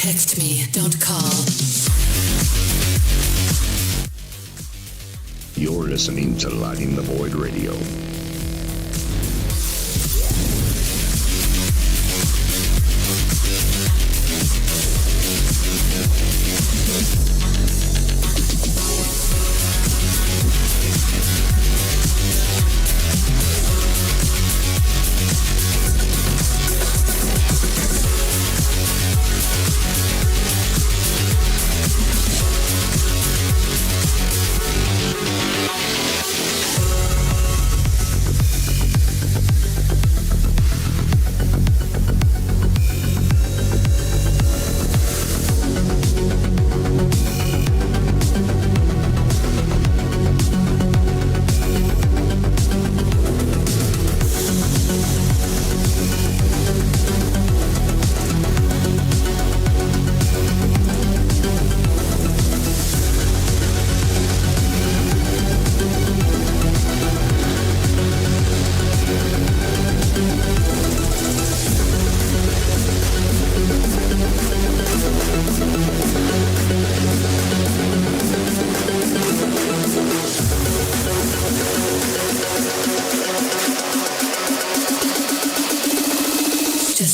text me, don't call. You're listening to Lighting the Void Radio.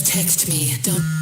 Text me, don't.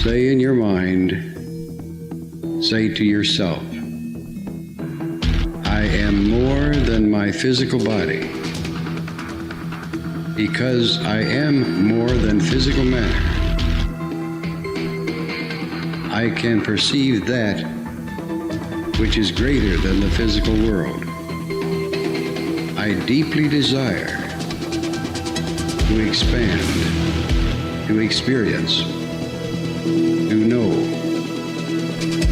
Say in your mind, say to yourself, I am more than my physical body. Because I am more than physical matter, I can perceive that which is greater than the physical world. I deeply desire to expand to experience, to know,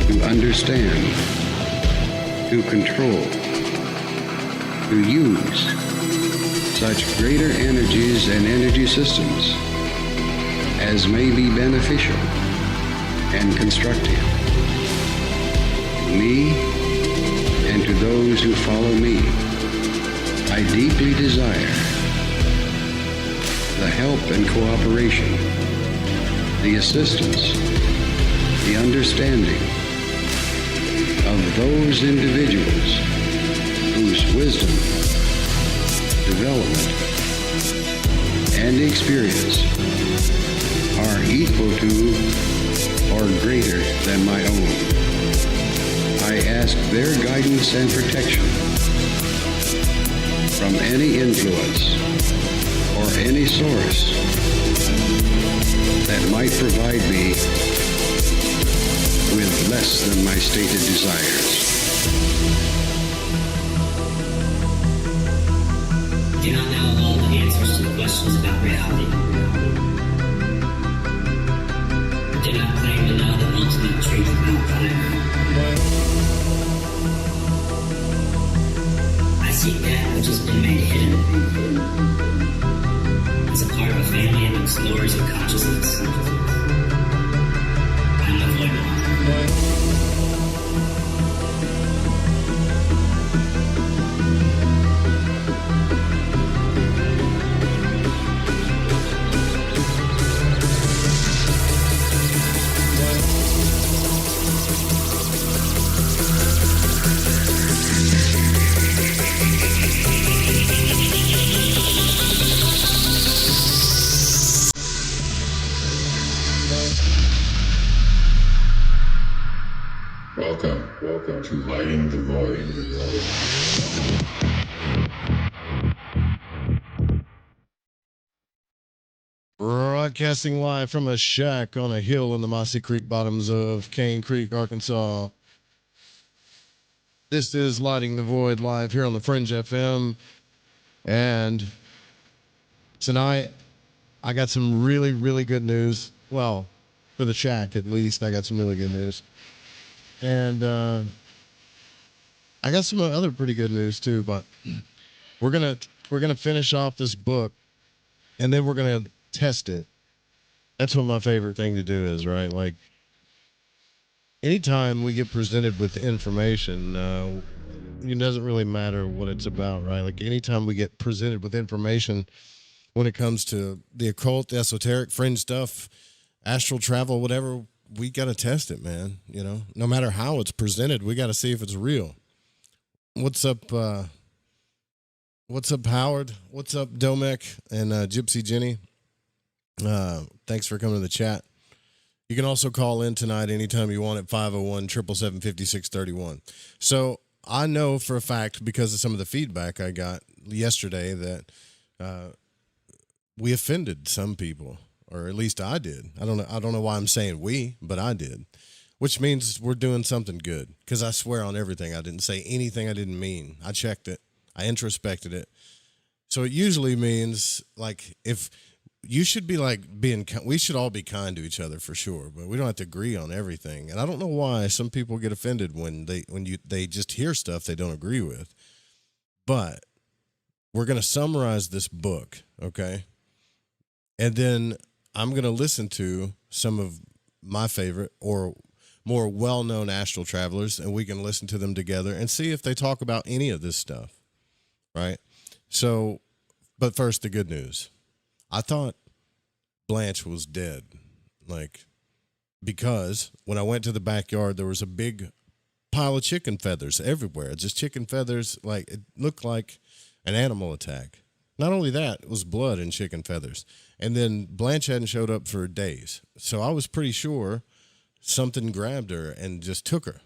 to understand, to control, to use such greater energies and energy systems as may be beneficial and constructive to me and to those who follow me. I deeply desire the help and cooperation, the assistance, the understanding of those individuals whose wisdom, development, and experience are equal to or greater than my own. I ask their guidance and protection from any influence or any source that might provide me with less than my stated desires. I do not know all the answers to the questions about reality. I do not claim to know the ultimate truth about time. I seek that which has been made hidden as a part of a family of explorers of consciousness. I'm the void one. Welcome to Lighting the Void. Broadcasting live from a shack on a hill in the Mossy Creek bottoms of Cane Creek, Arkansas. This is Lighting the Void live here on the Fringe FM. And tonight, I got some really, really good news. Well, for the shack at least, I got some really good news. And I got some other pretty good news too, but we're gonna finish off this book and then we're gonna test it. That's what my favorite thing to do is, right? Like anytime we get presented with information, it doesn't really matter what it's about, right? Like anytime we get presented with information when it comes to the occult, esoteric, fringe stuff, astral travel, whatever, we got to test it, man. You know, no matter how it's presented, we got to see if it's real. What's up, Howard? What's up, Domek and Gypsy Jenny? Thanks for coming to the chat. You can also call in tonight anytime you want at 501-777-5631. So I know for a fact, because of some of the feedback I got yesterday, that we offended some people. Or at least I did. I don't know why I'm saying we, but I did. Which means we're doing something good. Because I swear on everything, I didn't say anything I didn't mean. I checked it. I introspected it. So it usually means, like, if you should be like we should all be kind to each other for sure, but we don't have to agree on everything. And I don't know why some people get offended when they just hear stuff they don't agree with. But we're going to summarize this book, okay? And then I'm going to listen to some of my favorite or more well-known astral travelers, and we can listen to them together and see if they talk about any of this stuff, right? So, but first, the good news. I thought Blanche was dead, like, because when I went to the backyard, there was a big pile of chicken feathers everywhere. Just chicken feathers, like, it looked like an animal attack. Not only that, it was blood and chicken feathers. And then Blanche hadn't showed up for days. So I was pretty sure something grabbed her and just took her.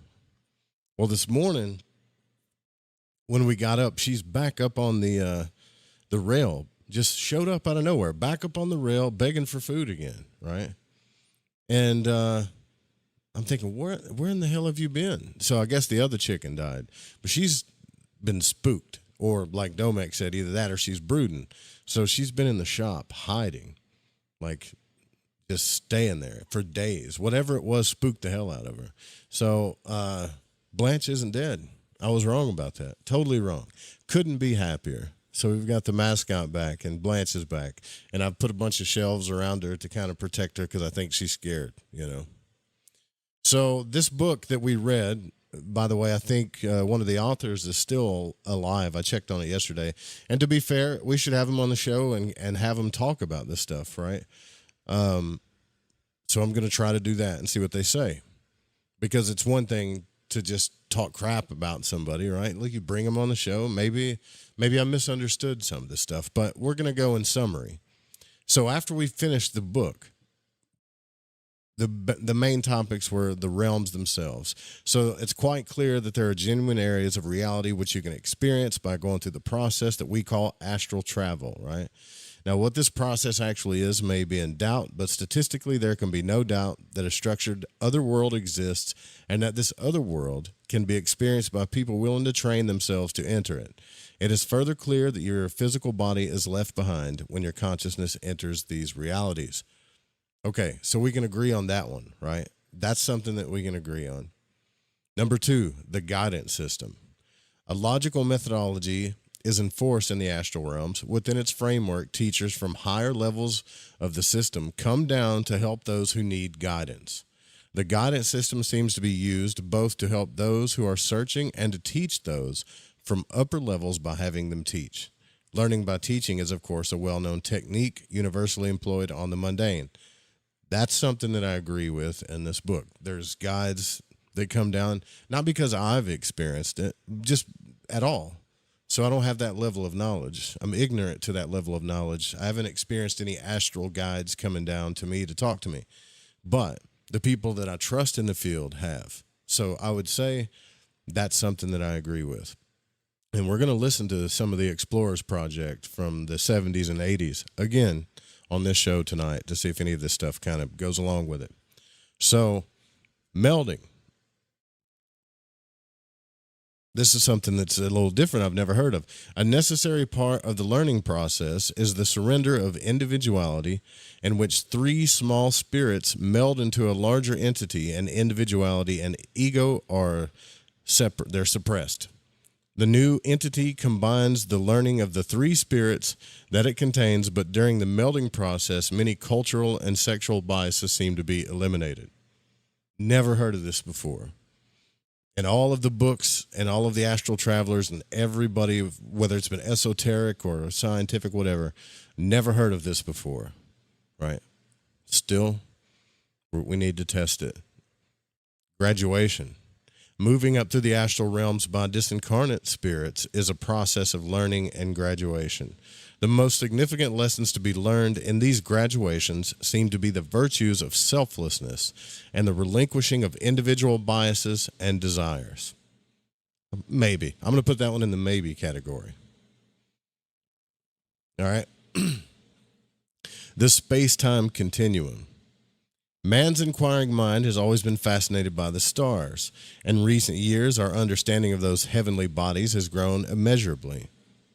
Well, this morning, when we got up, she's back up on the rail. Just showed up out of nowhere, back up on the rail, begging for food again, right? And I'm thinking, where in the hell have you been? So I guess the other chicken died. But she's been spooked. Or like Domek said, either that or she's brooding. So she's been in the shop hiding. Like, just staying there for days. Whatever it was spooked the hell out of her. So Blanche isn't dead. I was wrong about that. Totally wrong. Couldn't be happier. So we've got the mascot back and Blanche is back. And I've put a bunch of shelves around her to kind of protect her because I think she's scared, you know. So this book that we read, by the way, I think one of the authors is still alive. I checked on it yesterday. And to be fair, we should have him on the show and have him talk about this stuff, right? So I'm going to try to do that and see what they say. Because it's one thing to just talk crap about somebody, right? Like you bring them on the show. Maybe I misunderstood some of this stuff, but we're going to go in summary. So after we finished the book, the main topics were the realms themselves. So it's quite clear that there are genuine areas of reality which you can experience by going through the process that we call astral travel, right? Now, what this process actually is may be in doubt, but statistically, there can be no doubt that a structured other world exists and that this other world can be experienced by people willing to train themselves to enter it. It is further clear that your physical body is left behind when your consciousness enters these realities. Okay, so we can agree on that one, right? That's something that we can agree on. Number 2, the guidance system. A logical methodology is enforced in the astral realms. Within its framework, teachers from higher levels of the system come down to help those who need guidance. The guidance system seems to be used both to help those who are searching and to teach those from upper levels by having them teach. Learning by teaching is, of course, a well-known technique universally employed on the mundane. That's something that I agree with in this book. There's guides that come down, not because I've experienced it, just at all. So I don't have that level of knowledge. I'm ignorant to that level of knowledge. I haven't experienced any astral guides coming down to me to talk to me. But the people that I trust in the field have. So I would say that's something that I agree with. And we're going to listen to some of the Explorers Project from the 70s and 80s again on this show tonight to see if any of this stuff kind of goes along with it. So melding. This is something that's a little different I've never heard of. A necessary part of the learning process is the surrender of individuality in which 3 small spirits meld into a larger entity, and individuality and ego are separate. They're suppressed. The new entity combines the learning of the 3 spirits that it contains, but during the melding process, many cultural and sexual biases seem to be eliminated. Never heard of this before. And all of the books and all of the astral travelers and everybody, whether it's been esoteric or scientific, whatever, never heard of this before, right? Still, we need to test it. Graduation. Moving up through the astral realms by disincarnate spirits is a process of learning and graduation. The most significant lessons to be learned in these graduations seem to be the virtues of selflessness and the relinquishing of individual biases and desires. Maybe. I'm going to put that one in the maybe category. All right. The space-time continuum. Man's inquiring mind has always been fascinated by the stars. In recent years, our understanding of those heavenly bodies has grown immeasurably.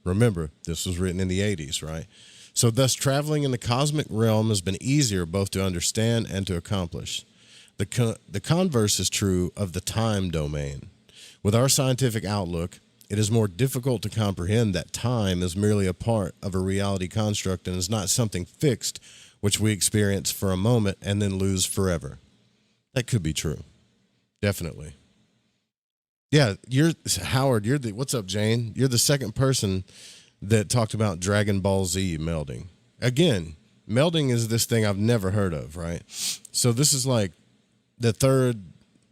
Remember, this was written in the 80s, right? So thus, traveling in the cosmic realm has been easier both to understand and to accomplish. The converse is true of the time domain. With our scientific outlook, it is more difficult to comprehend that time is merely a part of a reality construct and is not something fixed which we experience for a moment and then lose forever. That could be true. Definitely. Yeah, Howard, what's up, Jane? You're the second person that talked about Dragon Ball Z melding. Again, melding is this thing I've never heard of, right? So this is like the third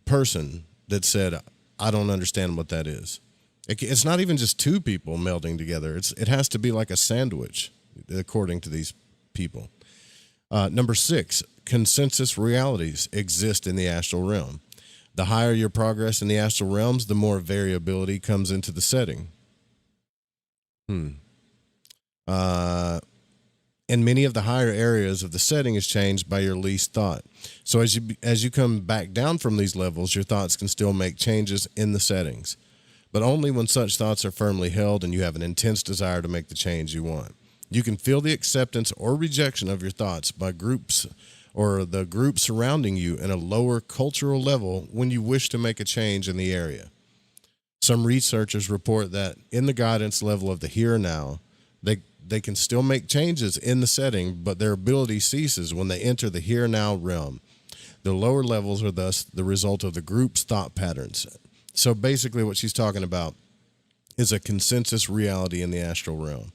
person that said, I don't understand what that is. It's not even just 2 people melding together. It has to be like a sandwich, according to these people. Number 6, consensus realities exist in the astral realm. The higher your progress in the astral realms, the more variability comes into the setting. And many of the higher areas of the setting is changed by your least thought. So as you come back down from these levels, your thoughts can still make changes in the settings, but only when such thoughts are firmly held and you have an intense desire to make the change you want. You can feel the acceptance or rejection of your thoughts by groups or the group surrounding you in a lower cultural level when you wish to make a change in the area. Some researchers report that in the guidance level of the here and now, they can still make changes in the setting, but their ability ceases when they enter the here and now realm. The lower levels are thus the result of the group's thought patterns. So basically what she's talking about is a consensus reality in the astral realm.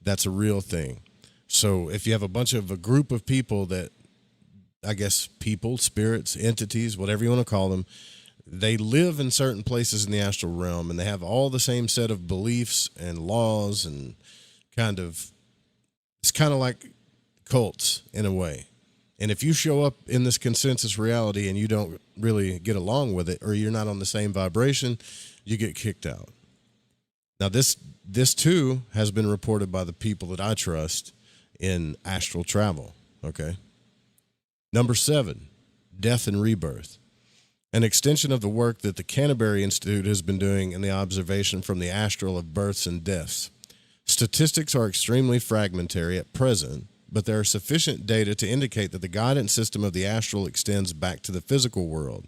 That's a real thing. So if you have a group of people that, I guess, people, spirits, entities, whatever you want to call them, they live in certain places in the astral realm, and they have all the same set of beliefs and laws, and it's kind of like cults in a way. And if you show up in this consensus reality and you don't really get along with it, or you're not on the same vibration, you get kicked out. Now, this too has been reported by the people that I trust in astral travel. Okay. Number 7, death and rebirth. An extension of the work that the Monroe Institute has been doing in the observation from the astral of births and deaths. Statistics are extremely fragmentary at present, but there are sufficient data to indicate that the guidance system of the astral extends back to the physical world.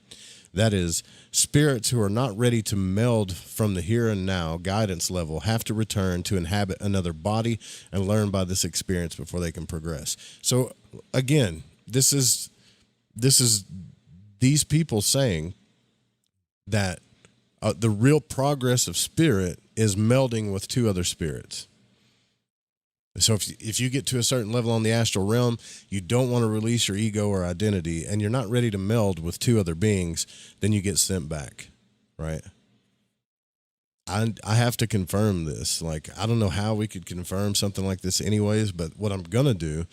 That is, spirits who are not ready to meld from the here and now guidance level have to return to inhabit another body and learn by this experience before they can progress. So again, this is these people saying that the real progress of spirit is melding with 2 other spirits. So if you get to a certain level on the astral realm, you don't want to release your ego or identity, and you're not ready to meld with 2 other beings, then you get sent back, right? I have to confirm this. Like, I don't know how we could confirm something like this anyways, but what I'm going to do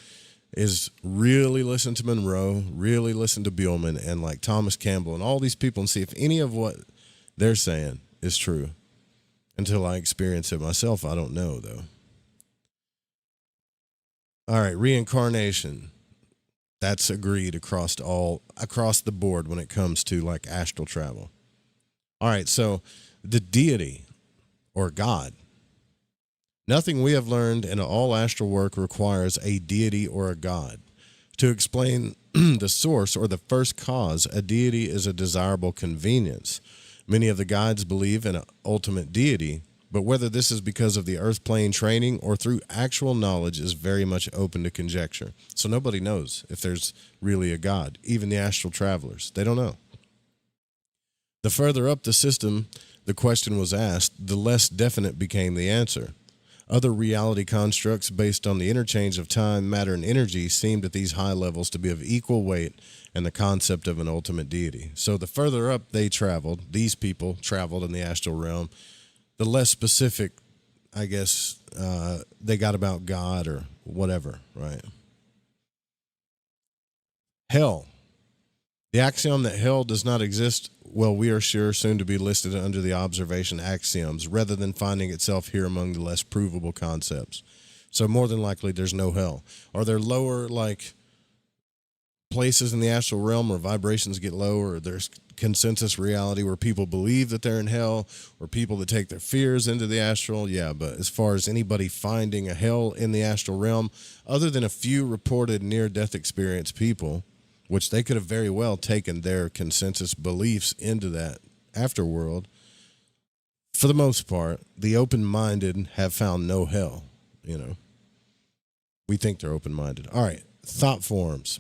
is really listen to Monroe, really listen to Buellman and like Thomas Campbell and all these people, and see if any of what they're saying is true. Until I experience it myself, I don't know, though. All right, reincarnation. That's agreed across the board when it comes to like astral travel. All right, so the deity or God. Nothing we have learned in all astral work requires a deity or a God. To explain the source or the first cause, a deity is a desirable convenience. Many of the guides believe in an ultimate deity, but whether this is because of the earth plane training or through actual knowledge is very much open to conjecture. So nobody knows if there's really a God, even the astral travelers. They don't know. The further up the system the question was asked, the less definite became the answer. Other reality constructs based on the interchange of time, matter, and energy seemed at these high levels to be of equal weight and the concept of an ultimate deity. So the further up they traveled, these people traveled in the astral realm, the less specific, I guess, they got about God or whatever, right? Hell. The axiom that hell does not exist, well, we are sure soon to be listed under the observation axioms rather than finding itself here among the less provable concepts. So more than likely there's no hell. Are there lower, like, places in the astral realm where vibrations get lower, or there's consensus reality where people believe that they're in hell, or people that take their fears into the astral? Yeah, but as far as anybody finding a hell in the astral realm, other than a few reported near-death experience people, which they could have very well taken their consensus beliefs into that afterworld, for the most part, the open-minded have found no hell, you know. We think they're open-minded. All right, thought forms.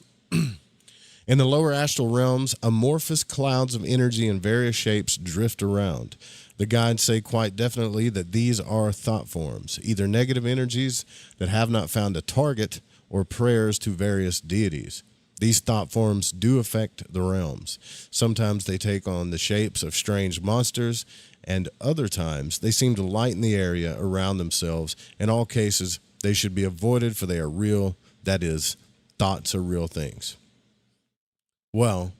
In the lower astral realms, amorphous clouds of energy in various shapes drift around. The guides say quite definitely that these are thought forms, either negative energies that have not found a target or prayers to various deities. These thought forms do affect the realms. Sometimes they take on the shapes of strange monsters, and other times they seem to lighten the area around themselves. In all cases, they should be avoided, for they are real. That is, thoughts are real things. Well,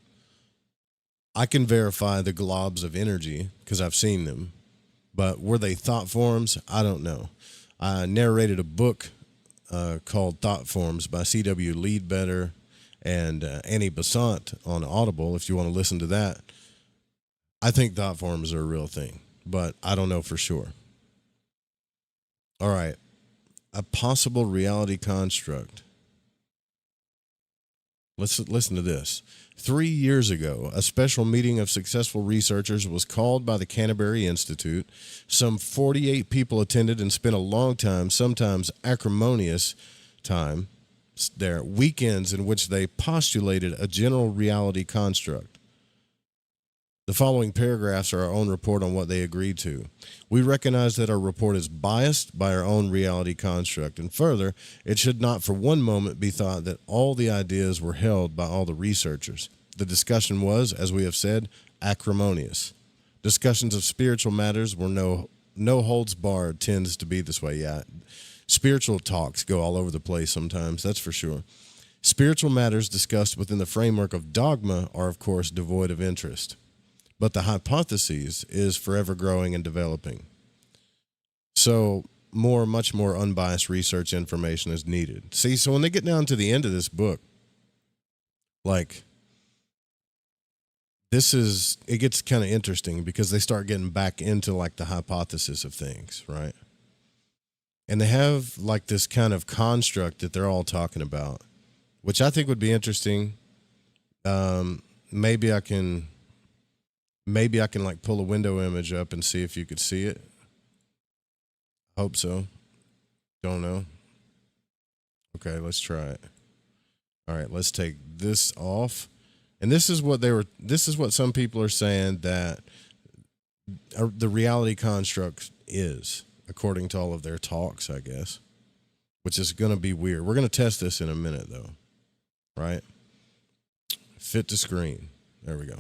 I can verify the globs of energy because I've seen them, but were they thought forms? I don't know. I narrated a book called Thought Forms by C.W. Leadbetter and Annie Besant on Audible, if you want to listen to that. I think thought forms are a real thing, but I don't know for sure. All right. A possible reality construct. Let's listen to this. 3 years ago, a special meeting of successful researchers was called by the Canterbury Institute. Some 48 people attended and spent a long time, sometimes acrimonious time, there, weekends in which they postulated a general reality construct. The following paragraphs are our own report on what they agreed to. We recognize that our report is biased by our own reality construct, and further, it should not for one moment be thought that all the ideas were held by all the researchers. The discussion was, as we have said, acrimonious. Discussions of spiritual matters were no holds barred, tends to be this way. Yeah, spiritual talks go all over the place sometimes, that's for sure. Spiritual matters discussed within the framework of dogma are, of course, devoid of interest. But the hypothesis is forever growing and developing. So much more unbiased research information is needed. See, so when they get down to the end of this book, like, it gets kind of interesting because they start getting back into like the hypothesis of things, right? And they have like this kind of construct that they're all talking about, which I think would be interesting. Maybe I can like pull a window image up and see if you could see it. Hope so. Don't know. Okay, let's try it. All right, let's take this off. And this is what some people are saying that the reality construct is, according to all of their talks, I guess, which is going to be weird. We're going to test this in a minute, though, right? Fit to screen. There we go.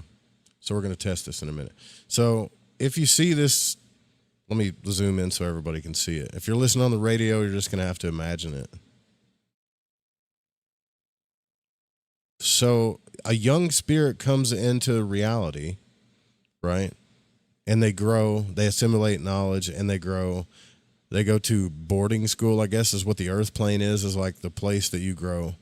So we're going to test this in a minute. So if you see this, let me zoom in so everybody can see it. If you're listening on the radio, you're just going to have to imagine it. So a young spirit comes into reality, right? And they grow, they assimilate knowledge, and they grow. They go to boarding school, I guess is what the earth plane is like the place that you grow.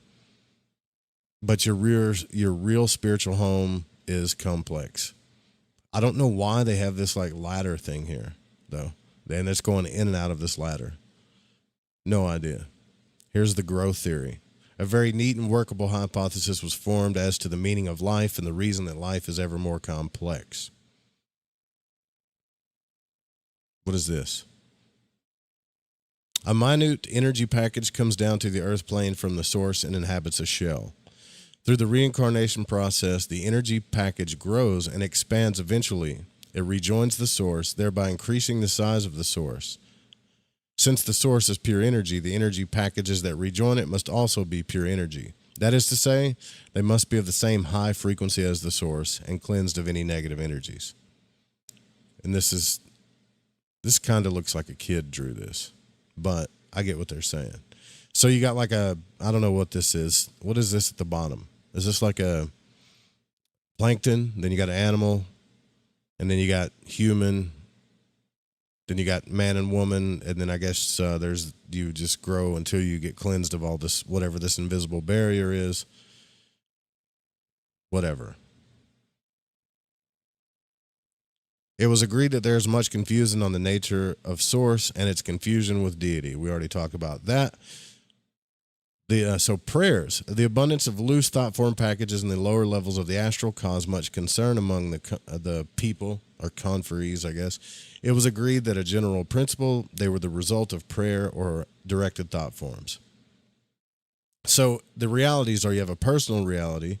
But your real spiritual home is complex. I don't know why they have this like ladder thing here, though. And it's going in and out of this ladder. No idea. Here's the growth theory. A very neat and workable hypothesis was formed as to the meaning of life and the reason that life is ever more complex. What is this? A minute energy package comes down to the earth plane from the source and inhabits a shell. Through the reincarnation process, the energy package grows and expands eventually. It rejoins the source, thereby increasing the size of the source. Since the source is pure energy, the energy packages that rejoin it must also be pure energy. That is to say, they must be of the same high frequency as the source and cleansed of any negative energies. And this kind of looks like a kid drew this, but I get what they're saying. So you got like I don't know what this is. What is this at the bottom? Is this like a plankton? Then you got an animal, and then you got human, then you got man and woman, and then I guess you just grow until you get cleansed of all this, whatever this invisible barrier is. Whatever. It was agreed that there is much confusion on the nature of source and its confusion with deity. We already talked about that. So prayers, the abundance of loose thought form packages in the lower levels of the astral caused much concern among the people, or conferees, I guess. It was agreed that a general principle, they were the result of prayer or directed thought forms. So the realities are, you have a personal reality.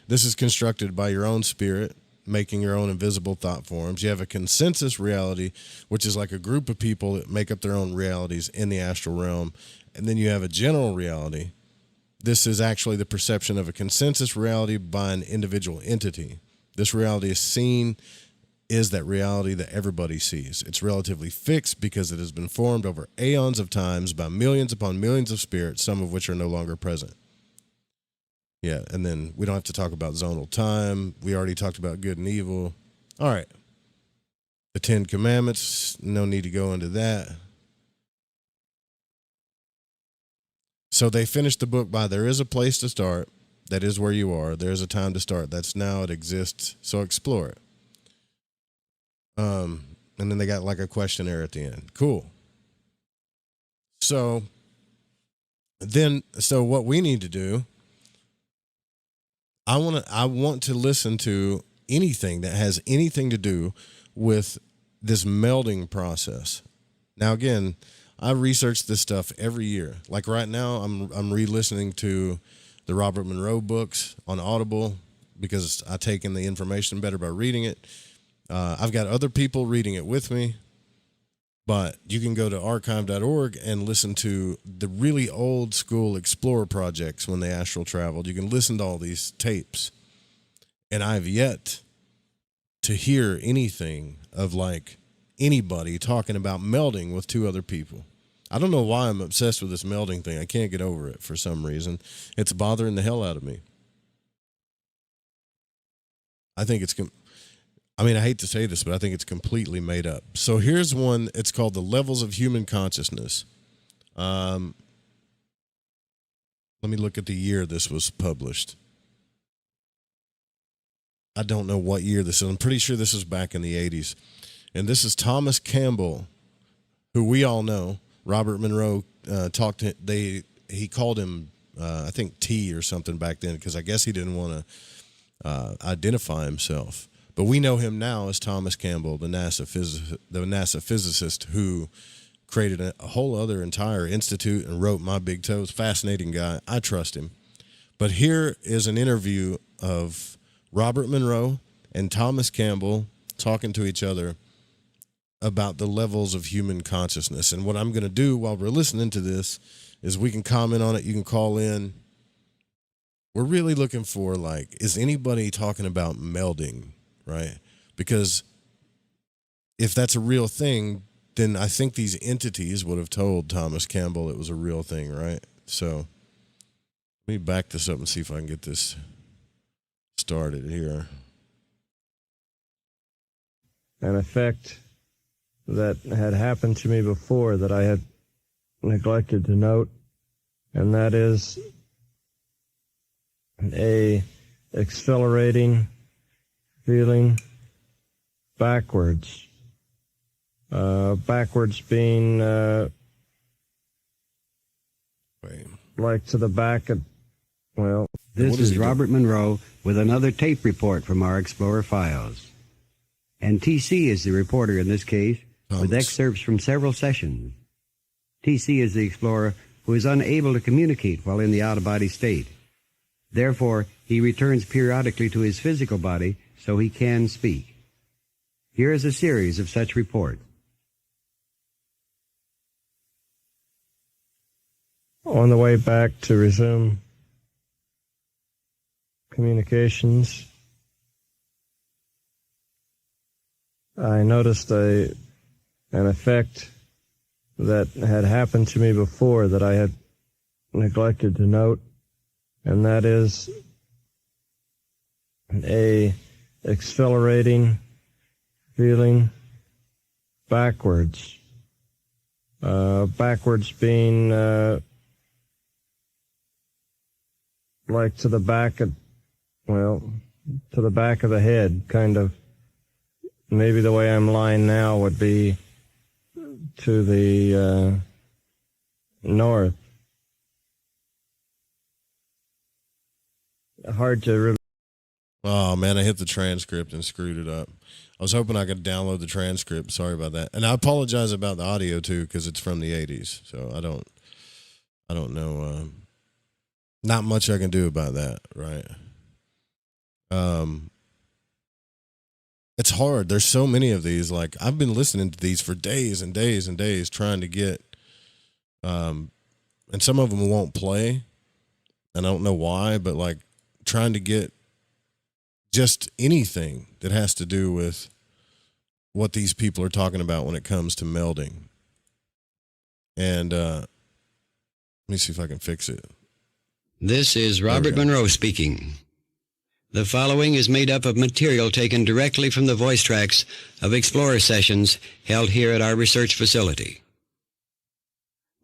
This is constructed by your own spirit, making your own invisible thought forms. You have a consensus reality, which is like a group of people that make up their own realities in the astral realm. And then you have a general reality. This is actually the perception of a consensus reality by an individual entity. This reality is that reality that everybody sees. It's relatively fixed because it has been formed over aeons of times by millions upon millions of spirits, some of which are no longer present. Yeah, and then we don't have to talk about zonal time. We already talked about good and evil. All right. The 10 Commandments, no need to go into that. So they finished the book by, there is a place to start. That is where you are. There is a time to start. That's now. It exists. So explore it. And then they got like a questionnaire at the end. Cool. So what we need to do I want to listen to anything that has anything to do with this melding process. Now, again, I research this stuff every year. Like right now, I'm re-listening to the Robert Monroe books on Audible because I take in the information better by reading it. I've got other people reading it with me, but you can go to archive.org and listen to the really old school Explorer projects when the Astral traveled. You can listen to all these tapes, and I've yet to hear anything of like anybody talking about melding with two other people. I don't know why I'm obsessed with this melding thing. I can't get over it for some reason. It's bothering the hell out of me. I think I hate to say this, but I think it's completely made up. So here's one. It's called The Levels of Human Consciousness. Let me look at the year this was published. I don't know what year this is. I'm pretty sure this is back in the 80s. And this is Thomas Campbell, who we all know. Robert Monroe he called him, I think, T or something back then, because I guess he didn't want to identify himself. But we know him now as Thomas Campbell, the NASA physicist who created a whole other entire institute and wrote My Big Toes. Fascinating guy. I trust him. But here is an interview of Robert Monroe and Thomas Campbell talking to each other about the levels of human consciousness. And what I'm going to do while we're listening to this is we can comment on it. You can call in. We're really looking for, like, is anybody talking about melding, right? Because if that's a real thing, then I think these entities would have told Thomas Campbell it was a real thing, right? So let me back this up and see if I can get this started here. An effect that had happened to me before that I had neglected to note, and that is a accelerating feeling backwards. Backwards being like to the back of, well... This is Robert Monroe with another tape report from our Explorer files. And TC is the reporter in this case, with excerpts from several sessions. TC is the explorer who is unable to communicate while in the out-of-body state. Therefore, he returns periodically to his physical body so he can speak. Here is a series of such reports. On the way back to resume communications, I noticed an effect that had happened to me before that I had neglected to note, and that is a accelerating feeling backwards. Backwards being like to the back of, well, to the back of the head, kind of. Maybe the way I'm lying now would be to the north. Hard to really... Oh, man, I hit the transcript and screwed it up. I was hoping I could download the transcript. Sorry about that. And I apologize about the audio, too, because it's from the 80s. So I don't know. Not much I can do about that, right? It's hard. There's so many of these. Like, I've been listening to these for days and days and days trying to get, and some of them won't play, and I don't know why, but like trying to get just anything that has to do with what these people are talking about when it comes to melding. And let me see if I can fix it. This is Robert Monroe speaking. The following is made up of material taken directly from the voice tracks of Explorer sessions held here at our research facility.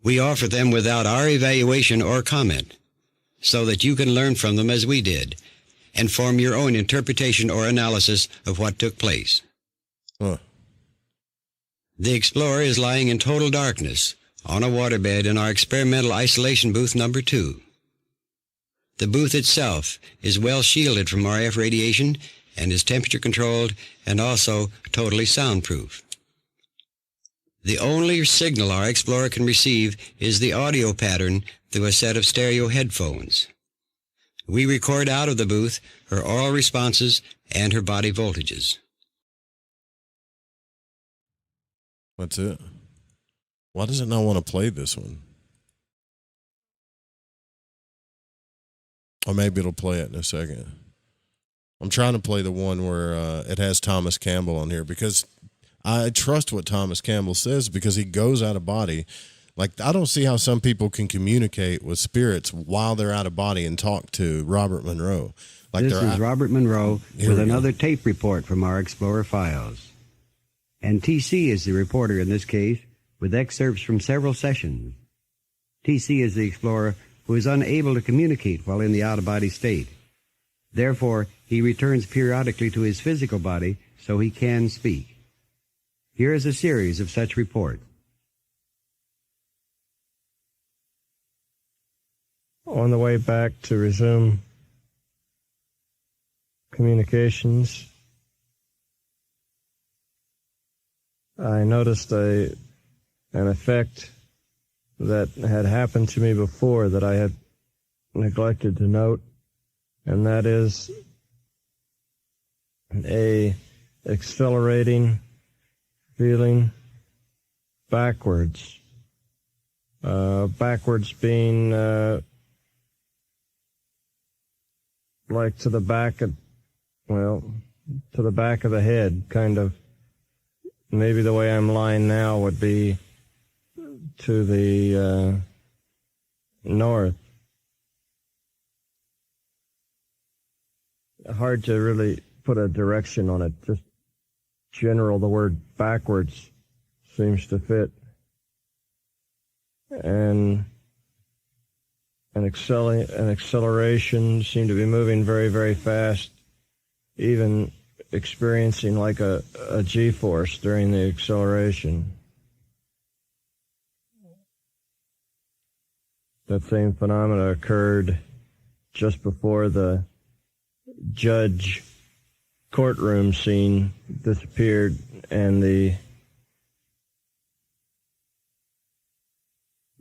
We offer them without our evaluation or comment, so that you can learn from them as we did, and form your own interpretation or analysis of what took place. The Explorer is lying in total darkness on a waterbed in our experimental isolation booth number 2. The booth itself is well shielded from RF radiation and is temperature controlled and also totally soundproof. The only signal our explorer can receive is the audio pattern through a set of stereo headphones. We record out of the booth her oral responses and her body voltages. That's it. Why does it not want to play this one? Or maybe it'll play it in a second. I'm trying to play the one where it has Thomas Campbell on here because I trust what Thomas Campbell says because he goes out of body. Like, I don't see how some people can communicate with spirits while they're out of body and talk to Robert Monroe. Like, this is Robert Monroe with another tape report from our Explorer files. And TC is the reporter in this case, with excerpts from several sessions. TC is the explorer who is unable to communicate while in the out-of-body state. Therefore, he returns periodically to his physical body so he can speak. Here is a series of such reports. On the way back to resume communications, I noticed an effect that had happened to me before that I had neglected to note, and that is a accelerating feeling backwards. Backwards being like to the back of, to the back of the head, kind of. Maybe the way I'm lying now would be to the north. Hard to really put a direction on it. Just general, the word backwards seems to fit. And an acceleration seemed to be moving very, very fast, even experiencing like a G-force during the acceleration. That same phenomena occurred just before the judge courtroom scene disappeared and the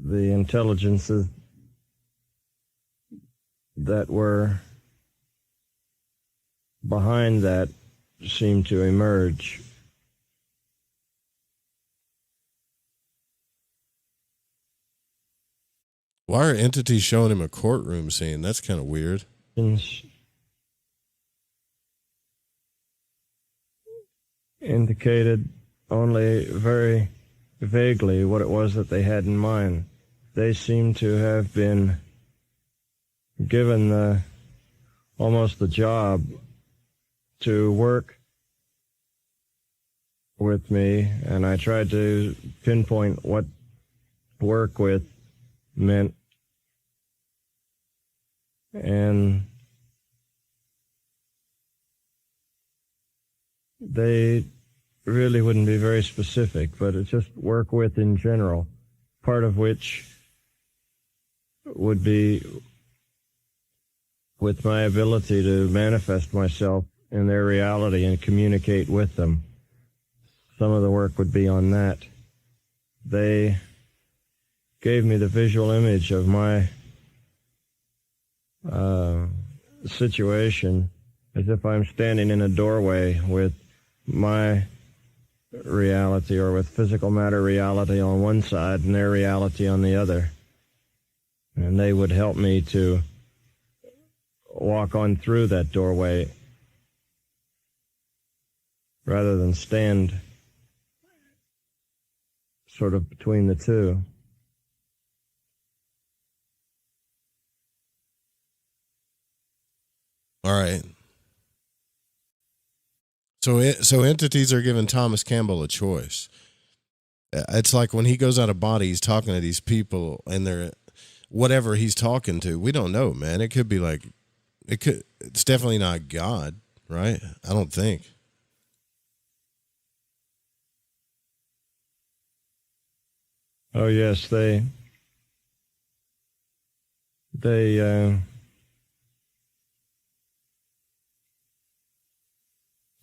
intelligences that were behind that seemed to emerge. Why are entities showing him a courtroom scene? That's kind of weird. Indicated only very vaguely what it was that they had in mind. They seem to have been given almost the job to work with me, and I tried to pinpoint what work with meant, and they really wouldn't be very specific, but it's just work with in general, part of which would be with my ability to manifest myself in their reality and communicate with them. Some of the work would be on that. They gave me the visual image of my situation as if I'm standing in a doorway with my reality, or with physical matter reality on one side and their reality on the other. And they would help me to walk on through that doorway rather than stand sort of between the two. All right. So entities are giving Thomas Campbell a choice. It's like when he goes out of body, he's talking to these people, and they're whatever he's talking to. We don't know, man. It could be like it's definitely not God, right? I don't think. Oh yes, they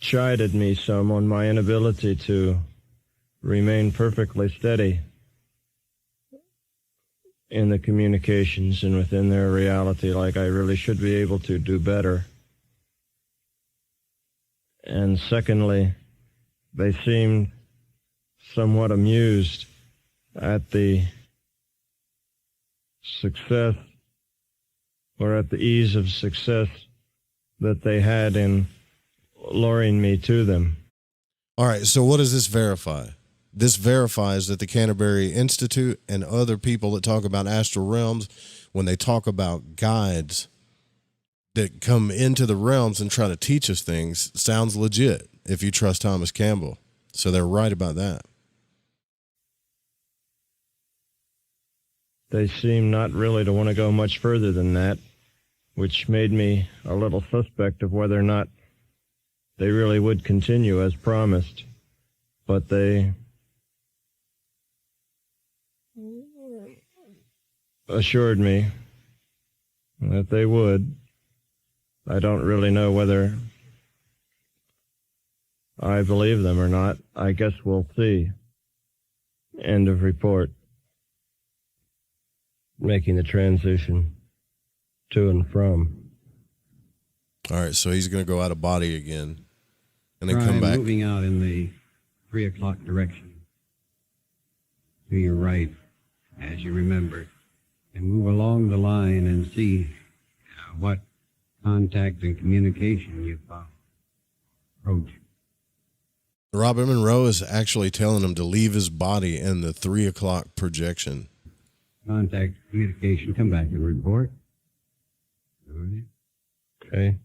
chided me some on my inability to remain perfectly steady in the communications and within their reality, like I really should be able to do better. And secondly, they seemed somewhat amused at the success or at the ease of success that they had in luring me to them. All right, so what does this verify? This verifies that the Canterbury Institute and other people that talk about astral realms, when they talk about guides that come into the realms and try to teach us things, sounds legit if you trust Thomas Campbell. So they're right about that. They seem not really to want to go much further than that, which made me a little suspect of whether or not they really would continue as promised. But they assured me that they would. I don't really know whether I believe them or not. I guess we'll see. End of report. Making the transition to and from. All right, so he's going to go out of body again and then come back. Moving out in the 3 o'clock direction to your right, as you remember, and move along the line and see what contact and communication you approach. Robert Monroe is actually telling him to leave his body in the 3 o'clock projection. Contact, communication, come back and report. Okay.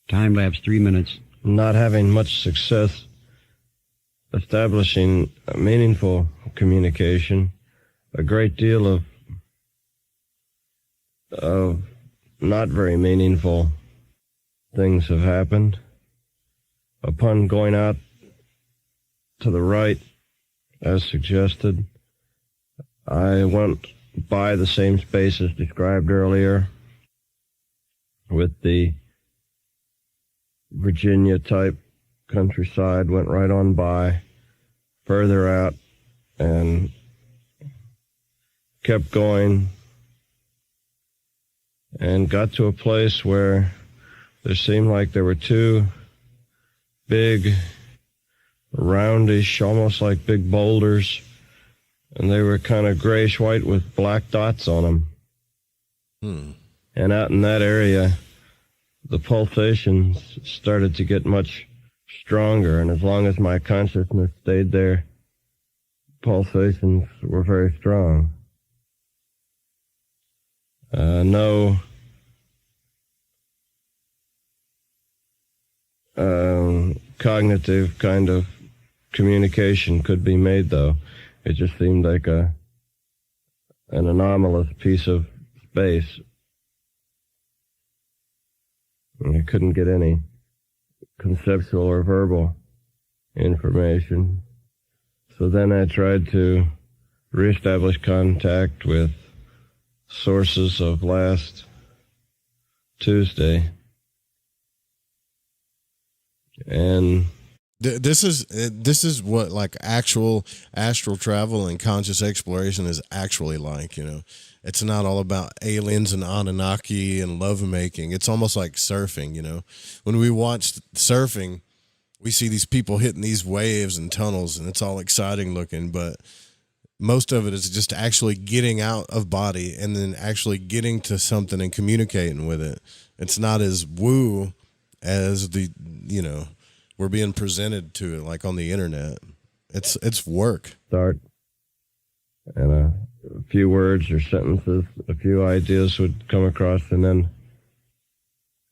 Time lapse 3 minutes. Not having much success establishing a meaningful communication, a great deal of not very meaningful things have happened. Upon going out to the right, as suggested, I went by the same space as described earlier with the Virginia-type countryside, went right on by, further out, and kept going, and got to a place where there seemed like there were two big, roundish, almost like big boulders, and they were kind of grayish-white with black dots on them. And out in that area, the pulsations started to get much stronger, and as long as my consciousness stayed there, pulsations were very strong. No cognitive kind of communication could be made, though. It just seemed like an anomalous piece of space. I couldn't get any conceptual or verbal information. So then I tried to reestablish contact with sources of last Tuesday. And this is what like actual astral travel and conscious exploration is actually like, you know. It's not all about aliens and Anunnaki and lovemaking. It's almost like surfing, you know. When we watch surfing, we see these people hitting these waves and tunnels, and it's all exciting looking, but most of it is just actually getting out of body and then actually getting to something and communicating with it. It's not as woo as the, you know, we're being presented to it like on the internet. It's work. Start. And a few words or sentences, a few ideas would come across, and then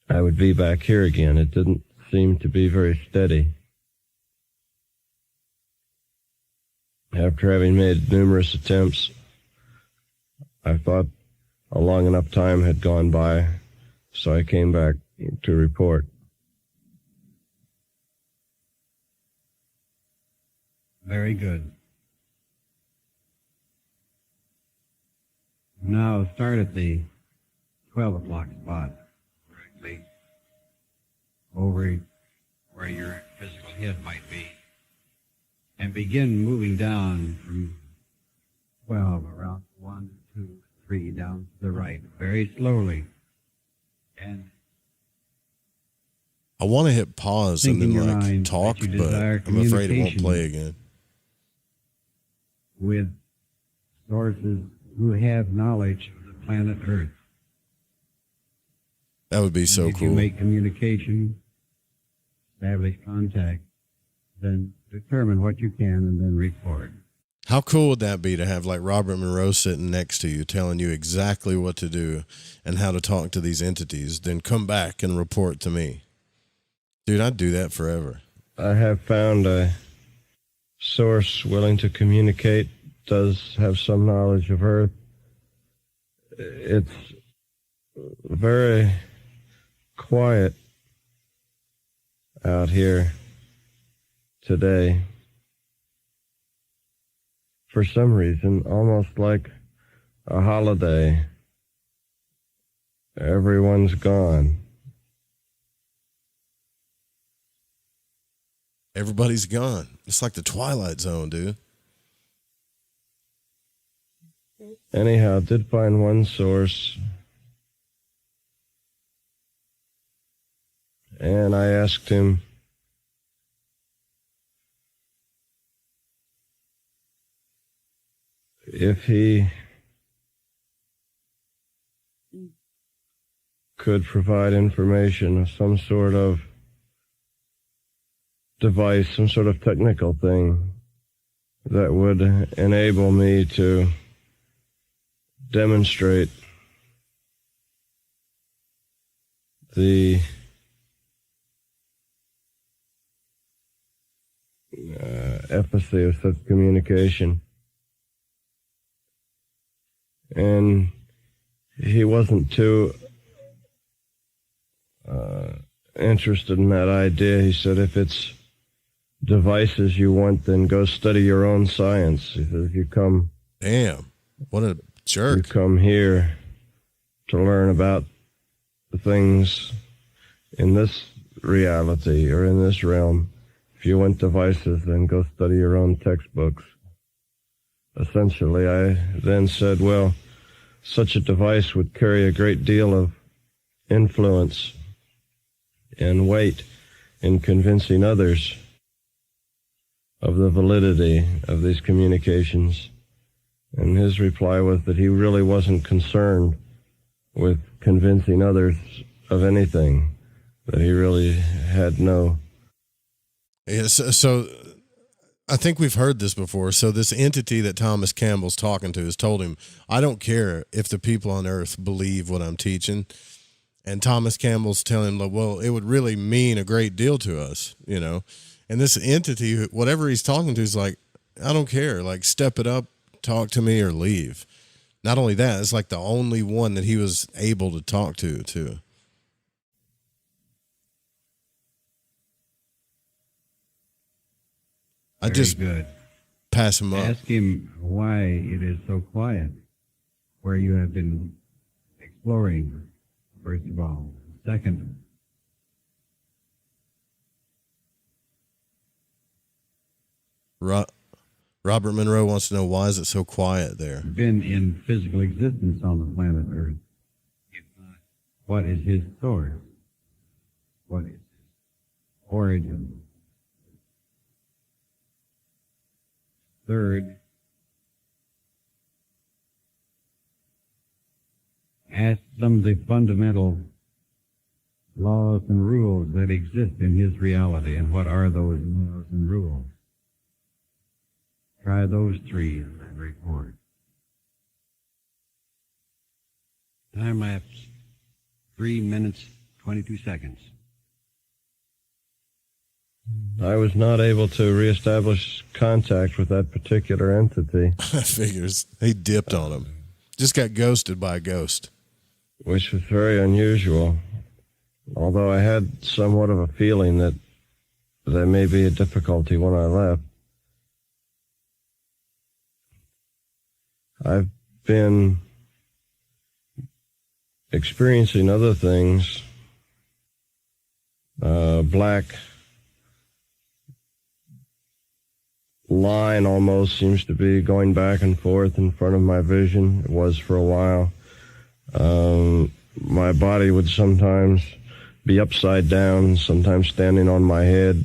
I would be back here again. It didn't seem to be very steady. After having made numerous attempts, I thought a long enough time had gone by, so I came back to report. Very good. Now start at the 12 o'clock spot, directly over where your physical head might be, and begin moving down from 12, around 1, 2, 3, down to the right, very slowly. And I want to hit pause and then Think in your like mind talk, that you but desire I'm afraid it won't communication. play again. with sources who have knowledge of the planet Earth. That would be so If you cool. make communication, establish contact, then determine what you can and then record. How cool would that be to have like Robert Monroe sitting next to you, telling you exactly what to do and how to talk to these entities, then come back and report to me? Dude, I'd do that forever. I have found a source willing to communicate, does have some knowledge of Earth. It's very quiet out here today. For some reason, almost like a holiday. Everyone's gone. Everybody's gone. It's like the Twilight Zone, dude. Anyhow, did find one source, and I asked him if he could provide information of some sort of device, some sort of technical thing that would enable me to demonstrate the efficacy of such communication. And he wasn't too interested in that idea. He said, if it's devices you want, then go study your own science. He said, if you come... Damn, what a You jerk. come here to learn about the things in this reality or in this realm. If you want devices, then go study your own textbooks. Essentially, I then said, well, such a device would carry a great deal of influence and weight in convincing others of the validity of these communications. And his reply was that he really wasn't concerned with convincing others of anything, that he really had no... Yeah, so I think we've heard this before. So this entity that Thomas Campbell's talking to has told him, I don't care if the people on Earth believe what I'm teaching. And Thomas Campbell's telling him, well, it would really mean a great deal to us, you know. And this entity, whatever he's talking to, is like, I don't care. Like, step it up, talk to me, or leave. Not only that, it's like the only one that he was able to talk to, too. I just good. pass him up. Ask him why it is so quiet where you have been exploring, first of all. Second, Robert Monroe wants to know, why is it so quiet there? been in physical existence on the planet Earth. If not, what is his source? What is his origin? Third, ask them the fundamental laws and rules that exist in his reality, and what are those laws and rules. Try those three and then report. Time lapse, 3 minutes, 22 seconds. I was not able to reestablish contact with that particular entity. Figures. He dipped on him. Just got ghosted by a ghost. Which was very unusual, although I had somewhat of a feeling that there may be a difficulty when I left. I've been experiencing other things. Black line almost seems to be going back and forth in front of my vision. It was for a while. My body would sometimes be upside down, sometimes standing on my head.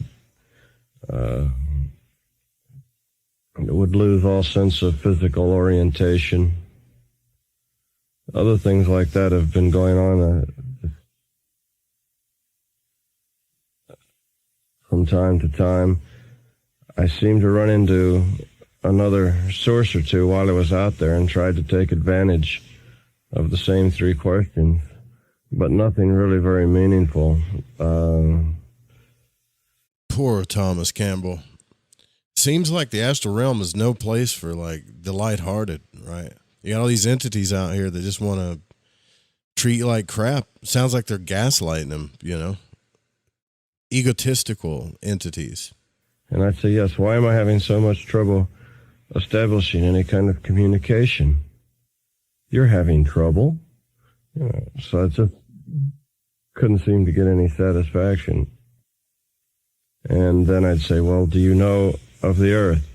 It would lose all sense of physical orientation. Other things like that have been going on from time to time. I seemed to run into another source or two while I was out there and tried to take advantage of the same three questions, but nothing really very meaningful. Poor Thomas Campbell. Seems like the astral realm is no place for like the lighthearted, right? You got all these entities out here that just want to treat you like crap. Sounds like they're gaslighting them, you know? Egotistical entities. And I'd say, yes, why am I having so much trouble establishing any kind of communication? You're having trouble. You know, so I just couldn't seem to get any satisfaction. And then I'd say, well, do you know of the earth?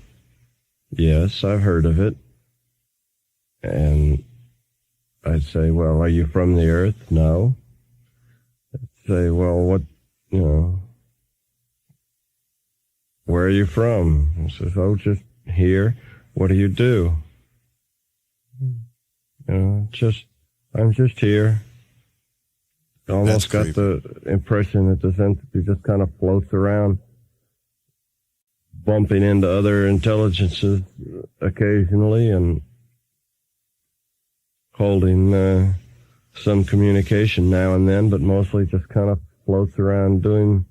Yes, I've heard of it. And I'd say, well, are you from the earth? No. I'd say, well, what, you know, where are you from? He says, oh, just here. What do you do? You know, I'm just here. I almost got the impression that this entity just kind of floats around, bumping into other intelligences occasionally and holding some communication now and then, but mostly just kind of floats around doing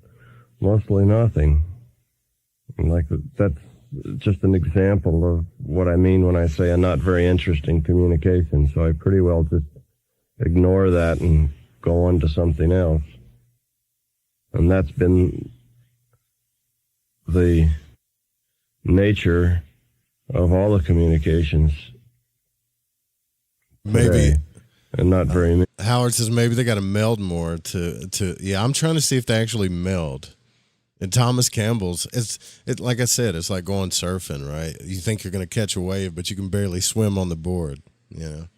mostly nothing. And like that's just an example of what I mean when I say a not very interesting communication. So I pretty well just ignore that and go on to something else. And that's been the nature of all the communications. Maybe. Today. And not very Howard says maybe they got to meld more to yeah, I'm trying to see if they actually meld. And Thomas Campbell's, like I said, it's like going surfing, right? You think you're going to catch a wave, but you can barely swim on the board, you know?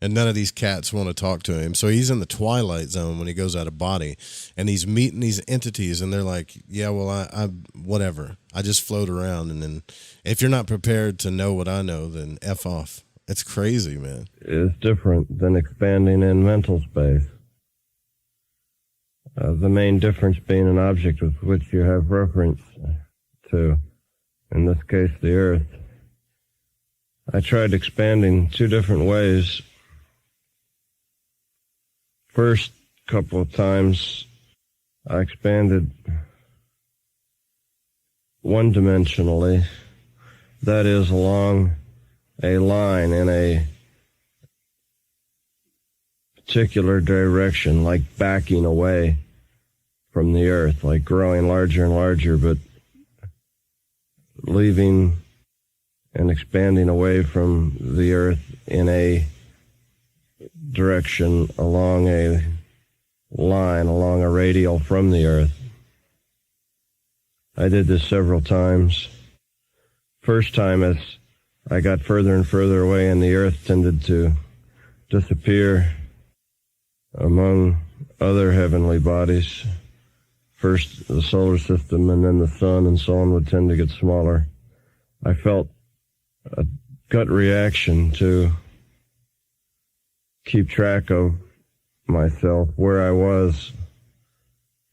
And none of these cats want to talk to him. So he's in the twilight zone when he goes out of body, and he's meeting these entities, and they're like, yeah, well, I whatever. I just float around, and then if you're not prepared to know what I know, then F off. It's crazy, man. It's different than expanding in mental space. The main difference being an object with which you have reference to, in this case, the earth. I tried expanding two different ways. First couple of times, I expanded one-dimensionally, that is, along a line in a particular direction, like backing away from the earth, like growing larger and larger, but leaving and expanding away from the earth in a direction along a line, along a radial from the earth. I did this several times. First time, as I got further and further away, and the earth tended to disappear among other heavenly bodies. First the solar system and then the sun and so on would tend to get smaller. I felt a gut reaction to keep track of myself, where I was,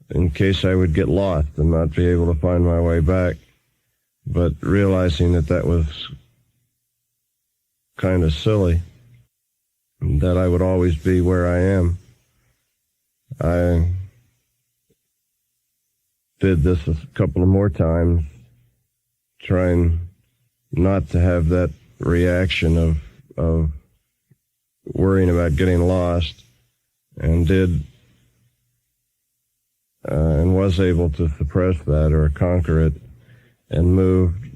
in case I would get lost and not be able to find my way back. But realizing that that was kind of silly, that I would always be where I am, I did this a couple of more times, trying not to have that reaction of worrying about getting lost, and did and was able to suppress that or conquer it, and moved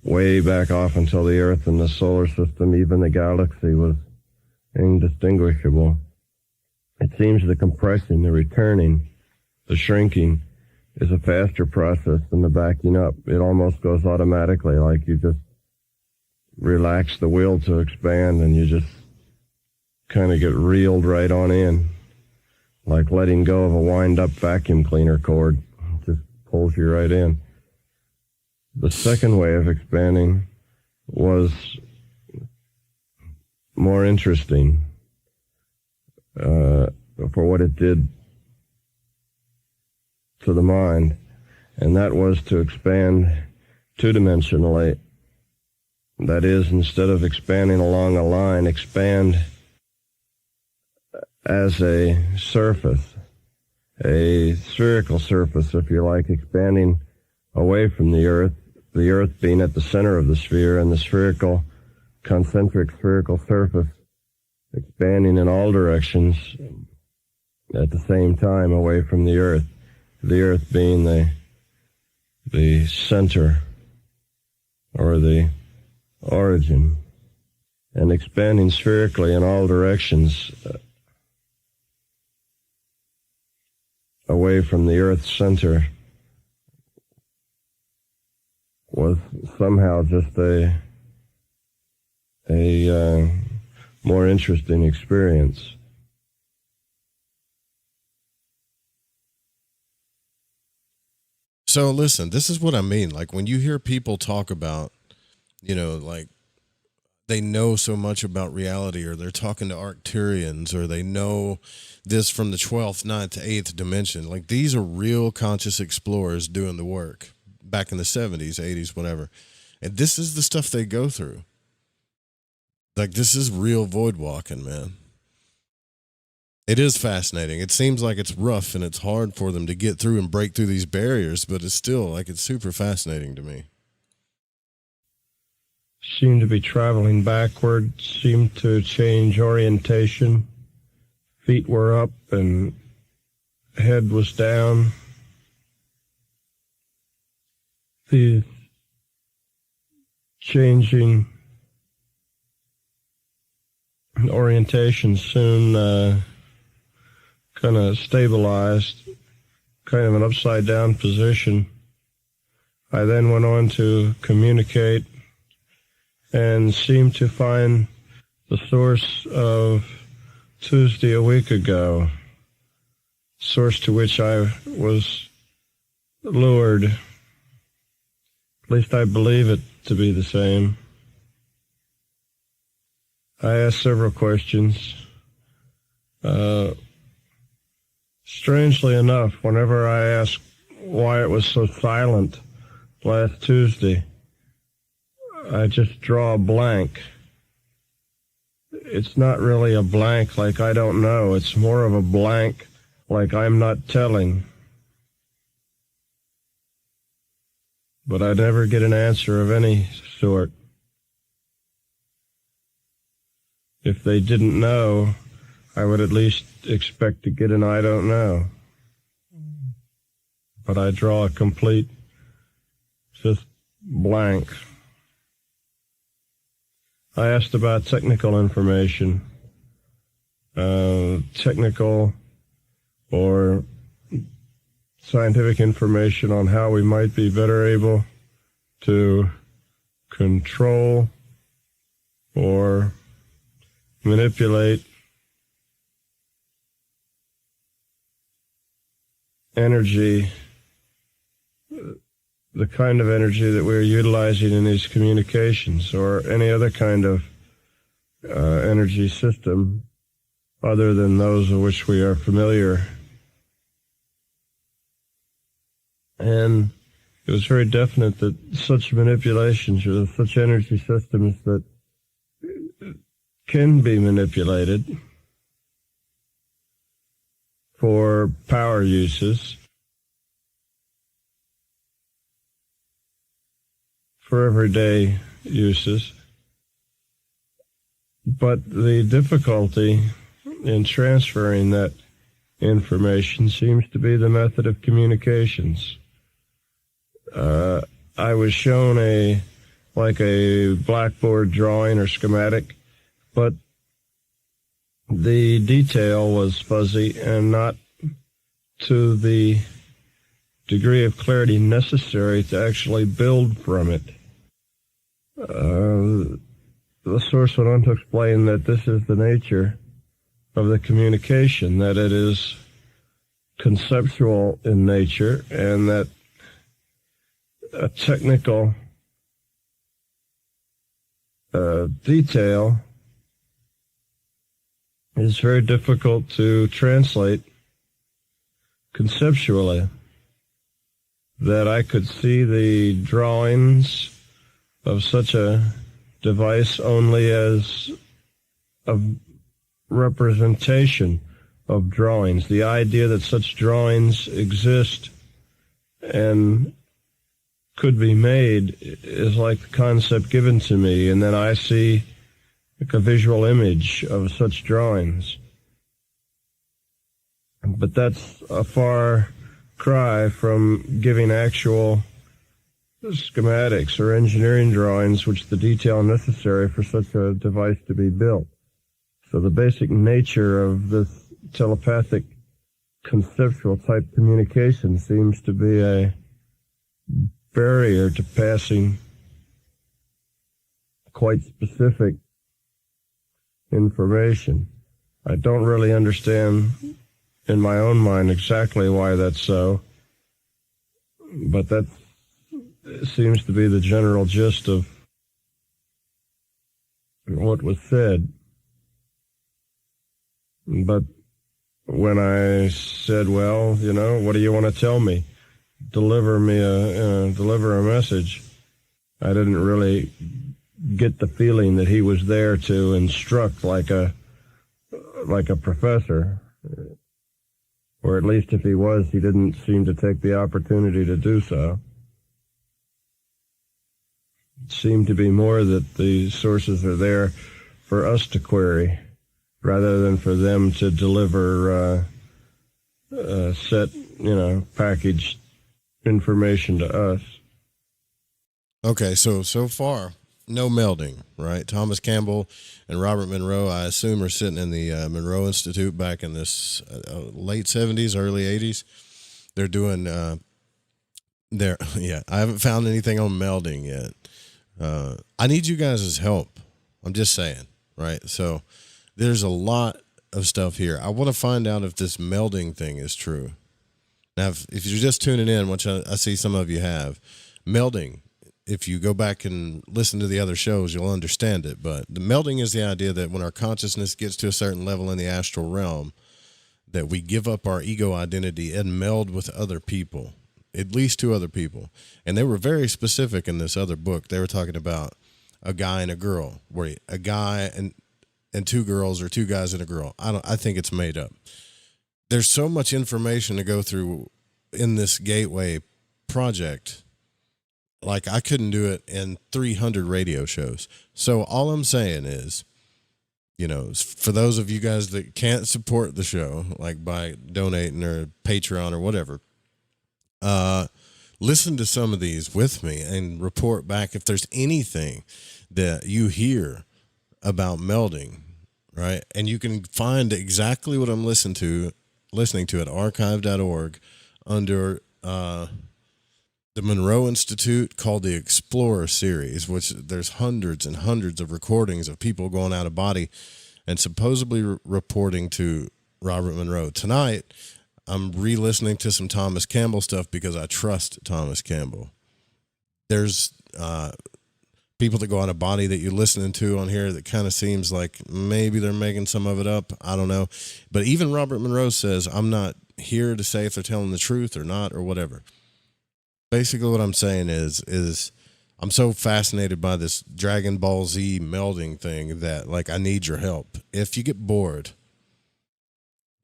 way back off until the earth and the solar system, even the galaxy, was indistinguishable. it seems the compressing, the returning, the shrinking is a faster process than the backing up. It almost goes automatically, like you just relax the will to expand and you just kind of get reeled right on in, like letting go of a wind-up vacuum cleaner cord. It just pulls you right in. The second way of expanding was more interesting for what it did to the mind, and that was to expand two-dimensionally. That is, instead of expanding along a line, expand as a surface, a spherical surface, if you like, expanding away from the Earth being at the center of the sphere, and the spherical, concentric spherical surface expanding in all directions at the same time away from the Earth being the center or the origin, and expanding spherically in all directions away from the Earth's center was somehow just a more interesting experience. So listen, this is what I mean. Like when you hear people talk about, like they know so much about reality, or they're talking to Arcturians, or they know this from the 12th, 9th, 8th dimension. Like these are real conscious explorers doing the work back in the 70s, 80s, whatever. And this is the stuff they go through. Like this is real void walking, man. It is fascinating. It seems like it's rough and it's hard for them to get through and break through these barriers, but it's still like it's super fascinating to me. Seemed to be traveling backward, seemed to change orientation. Feet were up and head was down. The changing orientation soon kind of stabilized, kind of an upside down position. I then went on to communicate and seemed to find the source of Tuesday a week ago, source to which I was lured. At least I believe it to be the same. I asked several questions. Strangely enough, whenever I asked why it was so silent last Tuesday, I just draw a blank. It's not really a blank like I don't know. It's more of a blank like I'm not telling. But I never get an answer of any sort. If they didn't know, I would at least expect to get an I don't know. But I draw a complete, just blank. I asked about technical information, technical or scientific information on how we might be better able to control or manipulate energy, the kind of energy that we're utilizing in these communications, or any other kind of energy system other than those of which we are familiar. And it was very definite that such manipulations, or such energy systems that can be manipulated for power uses, for everyday uses. But the difficulty in transferring that information seems to be the method of communications. I was shown a blackboard drawing or schematic, but the detail was fuzzy and not to the degree of clarity necessary to actually build from it. The source went on to explain that this is the nature of the communication, that it is conceptual in nature, and that a technical detail is very difficult to translate conceptually. That I could see the drawings of such a device only as a representation of drawings. The idea that such drawings exist and could be made is like the concept given to me, and then I see like a visual image of such drawings. But that's a far cry from giving actual schematics or engineering drawings, which the detail necessary for such a device to be built. So the basic nature of this telepathic conceptual type communication seems to be a barrier to passing quite specific information. I don't really understand in my own mind exactly why that's so, but that seems to be the general gist of what was said. But when I said, well, you know, what do you want to tell me? Deliver a message. I didn't really get the feeling that he was there to instruct like a professor. Or at least if he was, he didn't seem to take the opportunity to do so. It seemed to be more that the sources are there for us to query, rather than for them to deliver set, packaged information to us. Okay, so far, no melding, right? Thomas Campbell and Robert Monroe, I assume, are sitting in the Monroe Institute back in this late 70s, early 80s. They're doing, I haven't found anything on melding yet. I need you guys' help. I'm just saying, right? So there's a lot of stuff here. I want to find out if this melding thing is true. Now, if you're just tuning in, which I see some of you have, melding, if you go back and listen to the other shows, you'll understand it. But the melding is the idea that when our consciousness gets to a certain level in the astral realm, that we give up our ego identity and meld with other people, at least two other people. And they were very specific in this other book. They were talking about a guy and a girl, where a guy and two girls, or two guys and a girl. I think it's made up. There's so much information to go through in this gateway project. Like, I couldn't do it in 300 radio shows. So all I'm saying is, for those of you guys that can't support the show, like by donating or Patreon or whatever, listen to some of these with me and report back if there's anything that you hear about melding, right? And you can find exactly what I'm listening to at archive.org under the Monroe Institute, called the Explorer Series, which there's hundreds and hundreds of recordings of people going out of body and supposedly reporting to Robert Monroe. Tonight, I'm re-listening to some Thomas Campbell stuff because I trust Thomas Campbell. There's people that go out of body that you're listening to on here that kind of seems like maybe they're making some of it up. I don't know. But even Robert Monroe says, I'm not here to say if they're telling the truth or not or whatever. Basically what I'm saying is I'm so fascinated by this Dragon Ball Z melding thing that, like, I need your help. If you get bored,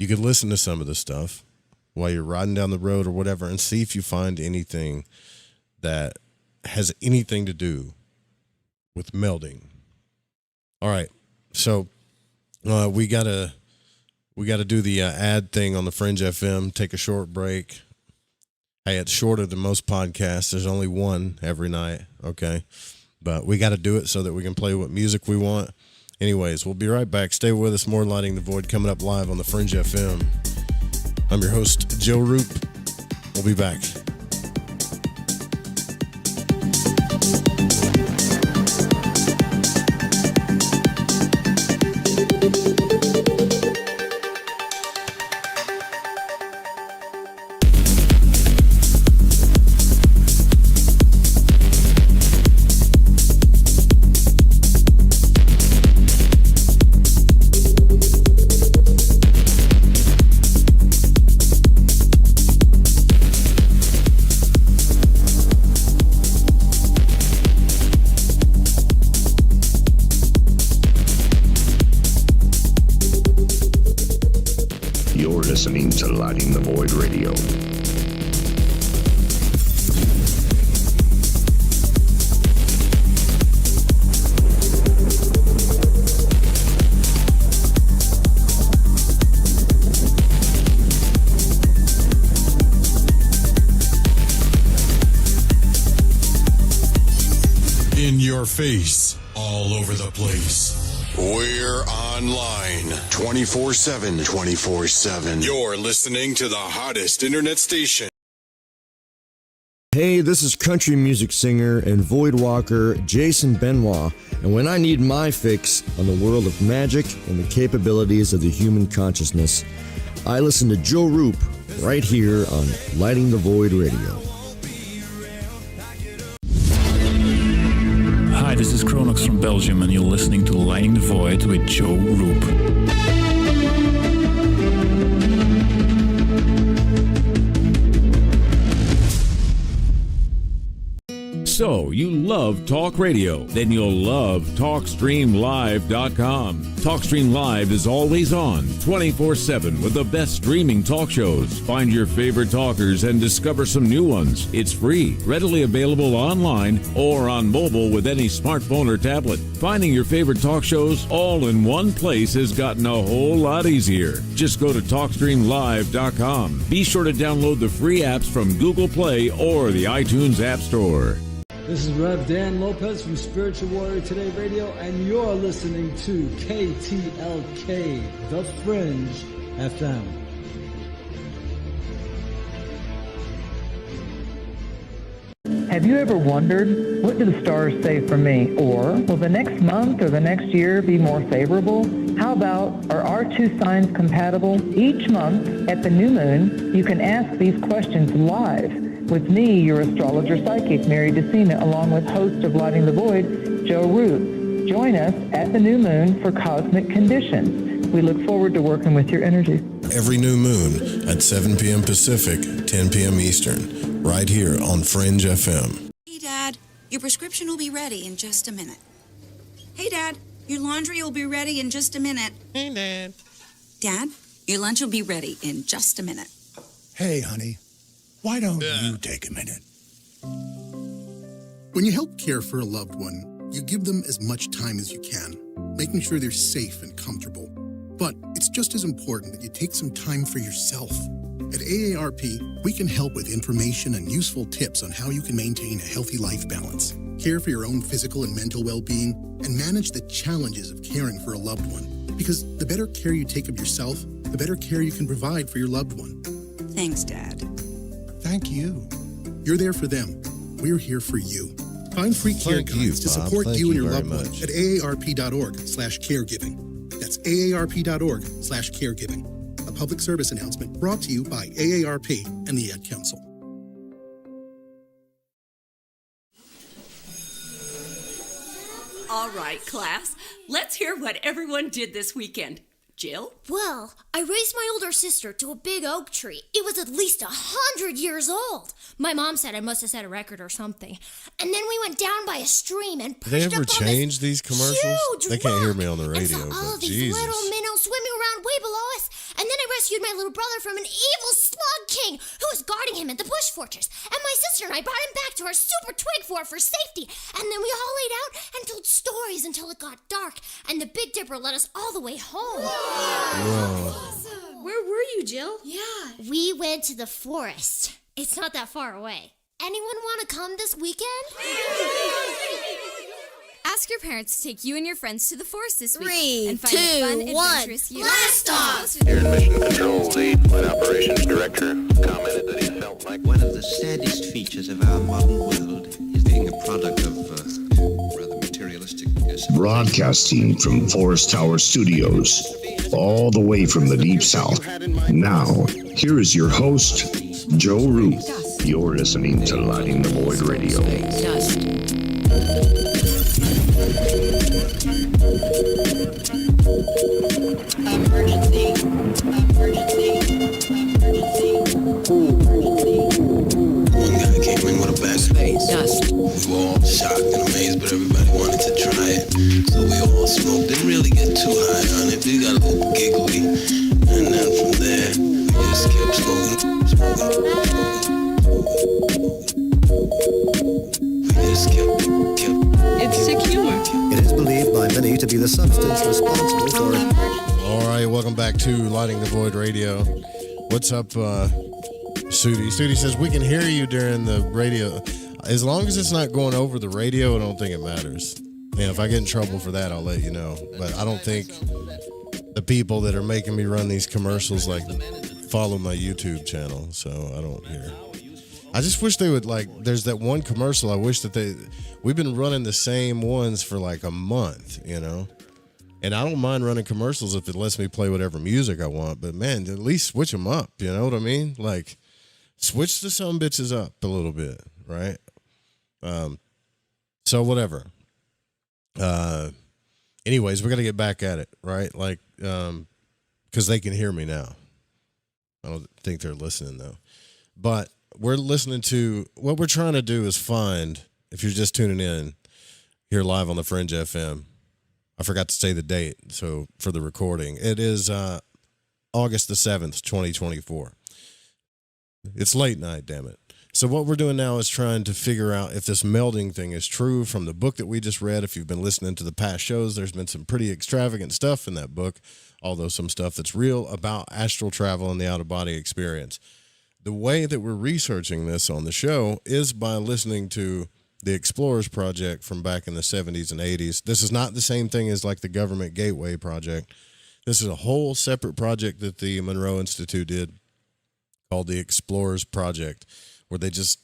you could listen to some of the stuff while you're riding down the road or whatever and see if you find anything that has anything to do with melding. All right. So we gotta do the ad thing on the Fringe FM, take a short break. Hey, it's shorter than most podcasts. There's only one every night, okay? But we got to do it so that we can play what music we want. Anyways, we'll be right back. Stay with us. More Lighting the Void coming up live on the Fringe FM. I'm your host, Joe Roop. We'll be back. Listening to Lighting the Void Radio. In your face, all over the place. We're online 24/7. 24/7. You're listening to the hottest internet station. Hey, this is country music singer and void walker Jason Benoit, and when I need my fix on the world of magic and the capabilities of the human consciousness, I listen to Joe Roop right here on Lighting the Void Radio. Hi, this is Kronox from Belgium, and you're listening to Lighting the Void with Joe Roop. So, you love talk radio? Then you'll love TalkStreamLive.com. TalkStream Live is always on, 24/7, with the best streaming talk shows. Find your favorite talkers and discover some new ones. It's free, readily available online or on mobile with any smartphone or tablet. Finding your favorite talk shows all in one place has gotten a whole lot easier. Just go to TalkStreamLive.com. Be sure to download the free apps from Google Play or the iTunes App Store. This is Rev Dan Lopez from Spiritual Warrior Today Radio, and you're listening to KTLK, The Fringe FM. Have you ever wondered, what do the stars say for me? Or, will the next month or the next year be more favorable? How about, are our two signs compatible? Each month, at the new moon, you can ask these questions live with me, your astrologer psychic, Mary DeCina, along with host of Lighting the Void, Joe Root. Join us at the new moon for Cosmic Conditions. We look forward to working with your energy. Every new moon at 7 p.m. Pacific, 10 p.m. Eastern, right here on Fringe FM. Hey, Dad, your prescription will be ready in just a minute. Hey, Dad, your laundry will be ready in just a minute. Hey, Dad. Dad, your lunch will be ready in just a minute. Hey, honey. Why don't you take a minute? When you help care for a loved one, you give them as much time as you can, making sure they're safe and comfortable. But it's just as important that you take some time for yourself. At AARP, we can help with information and useful tips on how you can maintain a healthy life balance, care for your own physical and mental well-being, and manage the challenges of caring for a loved one. Because the better care you take of yourself, the better care you can provide for your loved one. Thanks, Dad. Thank you. You're there for them. We're here for you. Find free care guides to support you and your loved one at aarp.org/caregiving. That's aarp.org/caregiving. A public service announcement brought to you by AARP and the Ad Council. All right, class. Let's hear what everyone did this weekend. Jill? Well, I raised my older sister to a big oak tree. It was at least 100 years old. My mom said I must have set a record or something. And then we went down by a stream and pushed They ever up on change this these commercials? huge They can't hear rock me on the radio, and saw all but of these Jesus. little minnows swimming around way below us. And then I rescued my little brother from an evil slug king who was guarding him at the bush fortress. And my sister and I brought him back to our super twig fort for safety. And then we all laid out and told stories until it got dark. And the Big Dipper led us all the way home. Awesome. Where were you, Jill? Yeah. We went to the forest. It's not that far away. Anyone want to come this weekend? Ask your parents to take you and your friends to the forest this week 3, and find a fun, 2, 1, adventurous year. blast off! Here in Mission Control, the Flight Operations Director commented that he felt like one of the saddest features of our modern world is being a product of rather materialistic Broadcasting from Forest Tower Studios, all the way from the Deep South. Now, here is your host, Joe Root. You're listening to Lighting the Void Radio. one guy came in with a bag of space dust. We were all shocked and amazed, but everybody wanted to try it. So we all smoked. Didn't really get too high on it. We got a little giggly. And then from there, we just kept smoking. We just kept. It's secure. It is believed by many to be the substance responsible for... All right, welcome back to Lighting the Void Radio. What's up, Sudi? Sudi says, we can hear you during the radio. As long as it's not going over the radio, I don't think it matters. And if I get in trouble for that, I'll let you know. But I don't think the people that are making me run these commercials like follow my YouTube channel, so I don't hear. I just wish they would, like, there's that one commercial. I wish that we've been running the same ones for like a month, you know? And I don't mind running commercials if it lets me play whatever music I want, but man, at least switch them up, you know what I mean? Like, switch the some bitches up a little bit, right? So whatever. Anyways, we got to get back at it, right? Like, because they can hear me now. I don't think they're listening though, but we're listening to, what we're trying to do is find, if you're just tuning in here live on the Fringe FM, I forgot to say the date. So for the recording, it is August the 7th, 2024. It's late night, damn it. So what we're doing now is trying to figure out if this melding thing is true from the book that we just read. If you've been listening to the past shows, there's been some pretty extravagant stuff in that book, although some stuff that's real about astral travel and the out-of-body experience. The way that we're researching this on the show is by listening to the Explorers Project from back in the 70s and 80s. This is not the same thing as like the Government Gateway Project. This is a whole separate project that the Monroe Institute did called the Explorers Project, where they just,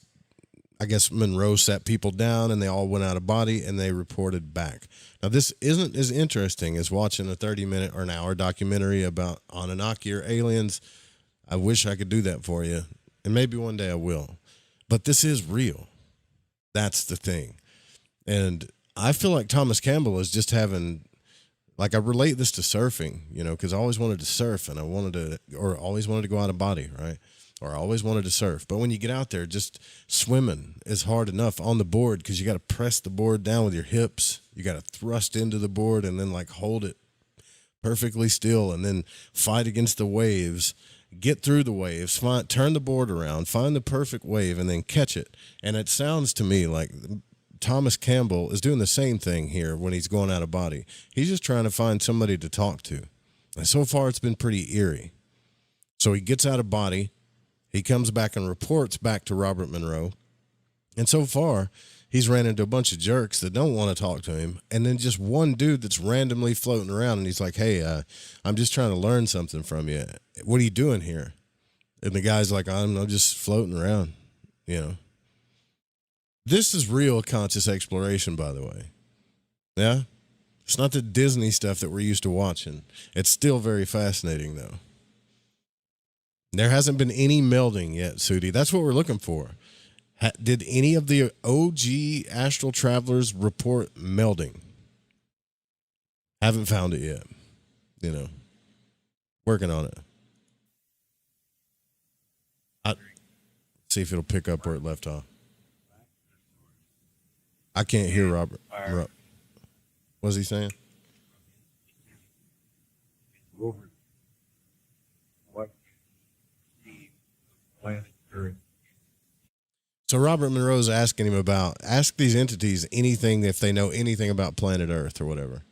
I guess Monroe sat people down and they all went out of body and they reported back. Now, this isn't as interesting as watching a 30-minute or an hour documentary about Anunnaki or aliens. I wish I could do that for you, and maybe one day I will. But this is real. That's the thing. And I feel like Thomas Campbell is just having, like, I relate this to surfing, you know, because I always wanted to surf and always wanted to go out of body, right? Or I always wanted to surf. But when you get out there, just swimming is hard enough on the board because you got to press the board down with your hips. You got to thrust into the board and then, like, hold it perfectly still and then fight against the waves. Get through the waves, turn the board around, find the perfect wave, and then catch it. And it sounds to me like Thomas Campbell is doing the same thing here when he's going out of body. He's just trying to find somebody to talk to. And so far, it's been pretty eerie. So he gets out of body. He comes back and reports back to Robert Monroe. And so far, he's ran into a bunch of jerks that don't want to talk to him. And then just one dude that's randomly floating around. And he's like, hey, I'm just trying to learn something from you. What are you doing here? And the guy's like, I'm just floating around, you know. This is real conscious exploration, by the way. Yeah? It's not the Disney stuff that we're used to watching. It's still very fascinating, though. There hasn't been any melding yet, Sudi. That's what we're looking for. Did any of the OG astral travelers report melding? Haven't found it yet. You know, working on it. See if it'll pick up where it left off. I can't hear Robert. What's he saying? Over what the planet Earth. So Robert Monroe's asking him ask these entities anything if they know anything about planet Earth or whatever.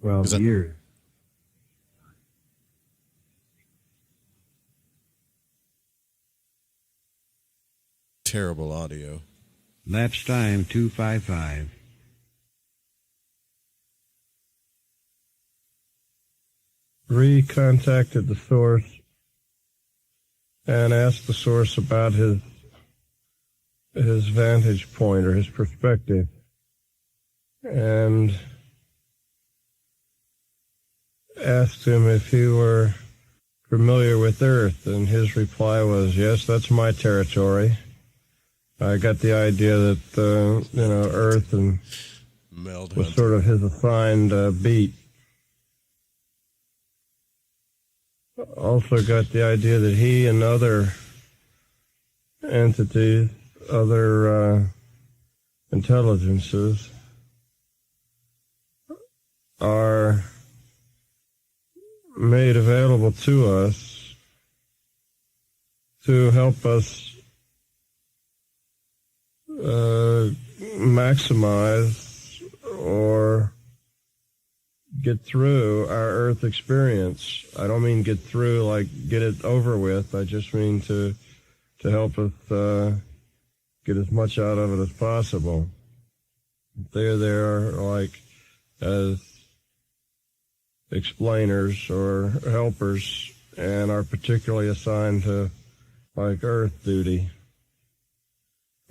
12 years. Terrible audio. Lapse time 255. recontacted the source and asked the source about his vantage point or his perspective. And asked him if he were familiar with Earth, and his reply was, yes, that's my territory. I got the idea that, Earth and was sort of his assigned beat. Also got the idea that he and other entities, other intelligences, are made available to us to help us maximize or get through our Earth experience. I don't mean get through like get it over with. I just mean to help us get as much out of it as possible. They're there like as explainers or helpers and are particularly assigned to like Earth duty.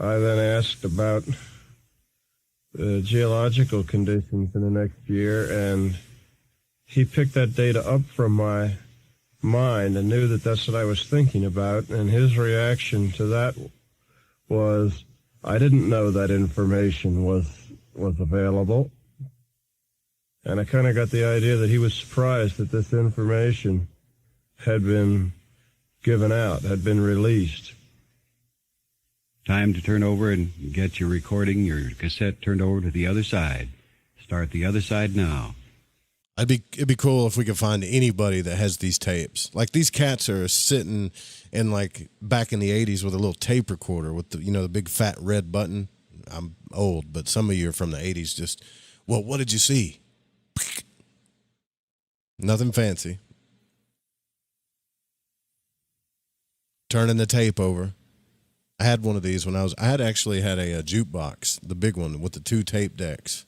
I then asked about the geological conditions in the next year, and he picked that data up from my mind and knew that that's what I was thinking about, and his reaction to that was, I didn't know that information was available. And I kind of got the idea that he was surprised that this information had been given out, had been released. Time to turn over and get your recording, your cassette turned over to the other side. Start the other side now. It'd be cool if we could find anybody that has these tapes. Like these cats are sitting in like back in the 80s with a little tape recorder with the big fat red button. I'm old, but some of you are from the 80s. Just, well, what did you see? Nothing fancy. Turning the tape over. I had one of these when I had actually had a jukebox, the big one with the 2 tape decks.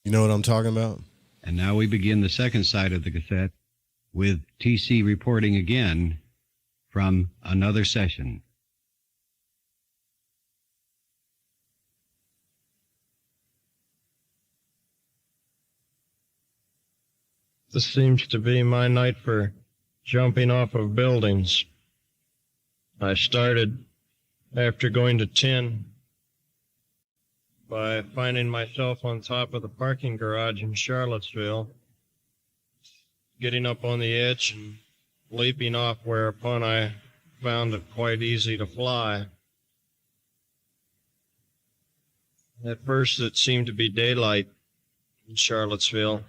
You know what I'm talking about? And now we begin the second side of the cassette with TC reporting again from another session. This seems to be my night for jumping off of buildings. I started after going to 10 by finding myself on top of the parking garage in Charlottesville, getting up on the edge and leaping off, whereupon I found it quite easy to fly. At first it seemed to be daylight in Charlottesville.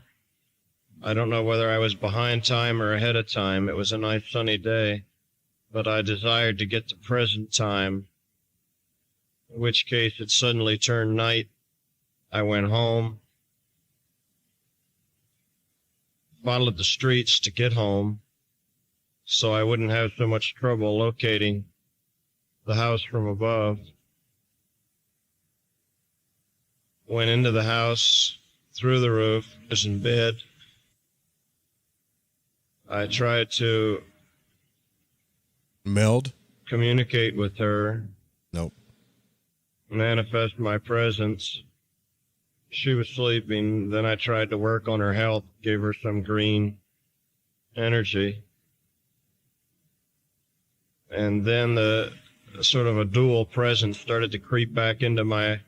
I don't know whether I was behind time or ahead of time. It was a nice sunny day, but I desired to get to present time, in which case it suddenly turned night. I went home, followed the streets to get home, so I wouldn't have so much trouble locating the house from above. Went into the house, through the roof, was in bed. I tried to communicate with her. Nope. Manifest my presence. She was sleeping. Then I tried to work on her health, gave her some green energy. And then the sort of a dual presence started to creep back into my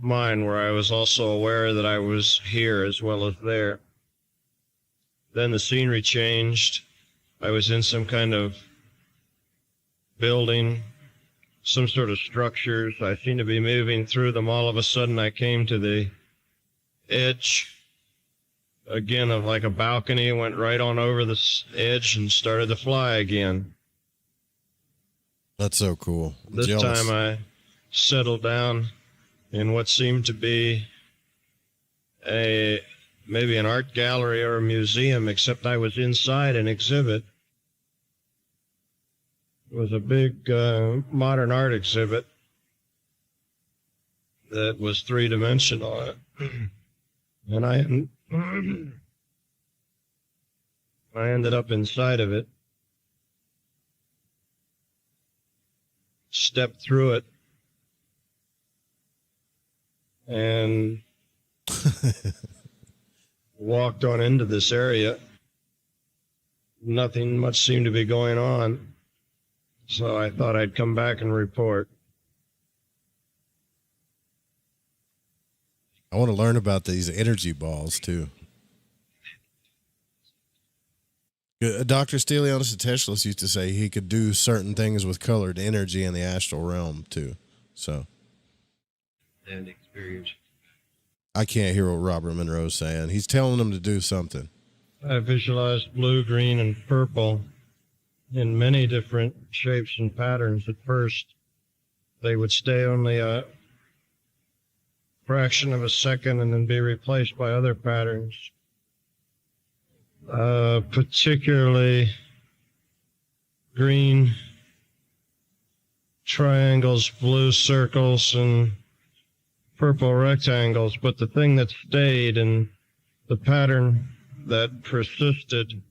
mind, where I was also aware that I was here as well as there. Then the scenery changed. I was in some kind of building, some sort of structures. I seemed to be moving through them. All of a sudden I came to the edge again of like a balcony, went right on over the edge and started to fly again. That's so cool. This time I settled down in what seemed to be maybe an art gallery or a museum, except I was inside an exhibit. It was a big modern art exhibit that was three-dimensional. And I ended up inside of it, stepped through it, and walked on into this area. Nothing much seemed to be going on, so I thought I'd come back and report. I want to learn about these energy balls, too. Dr. Stelianos Teschlis used to say he could do certain things with colored energy in the astral realm, too. So. And experience. I can't hear what Robert Monroe's saying. He's telling them to do something. I visualized blue, green, and purple in many different shapes and patterns. At first, they would stay only a fraction of a second and then be replaced by other patterns. Particularly green triangles, blue circles, and purple rectangles. But the thing that stayed and the pattern that persisted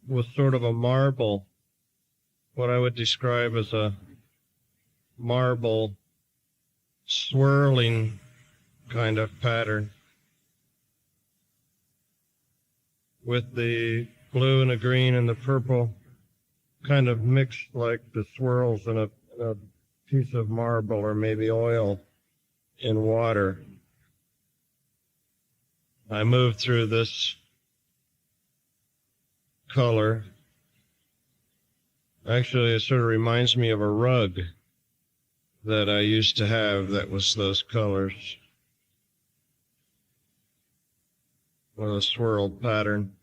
was sort of a marble, what I would describe as a marble swirling kind of pattern, with the blue and the green and the purple kind of mixed like the swirls in a piece of marble or maybe oil in water. I moved through this color. Actually, it sort of reminds me of a rug that I used to have that was those colors, with a swirled pattern.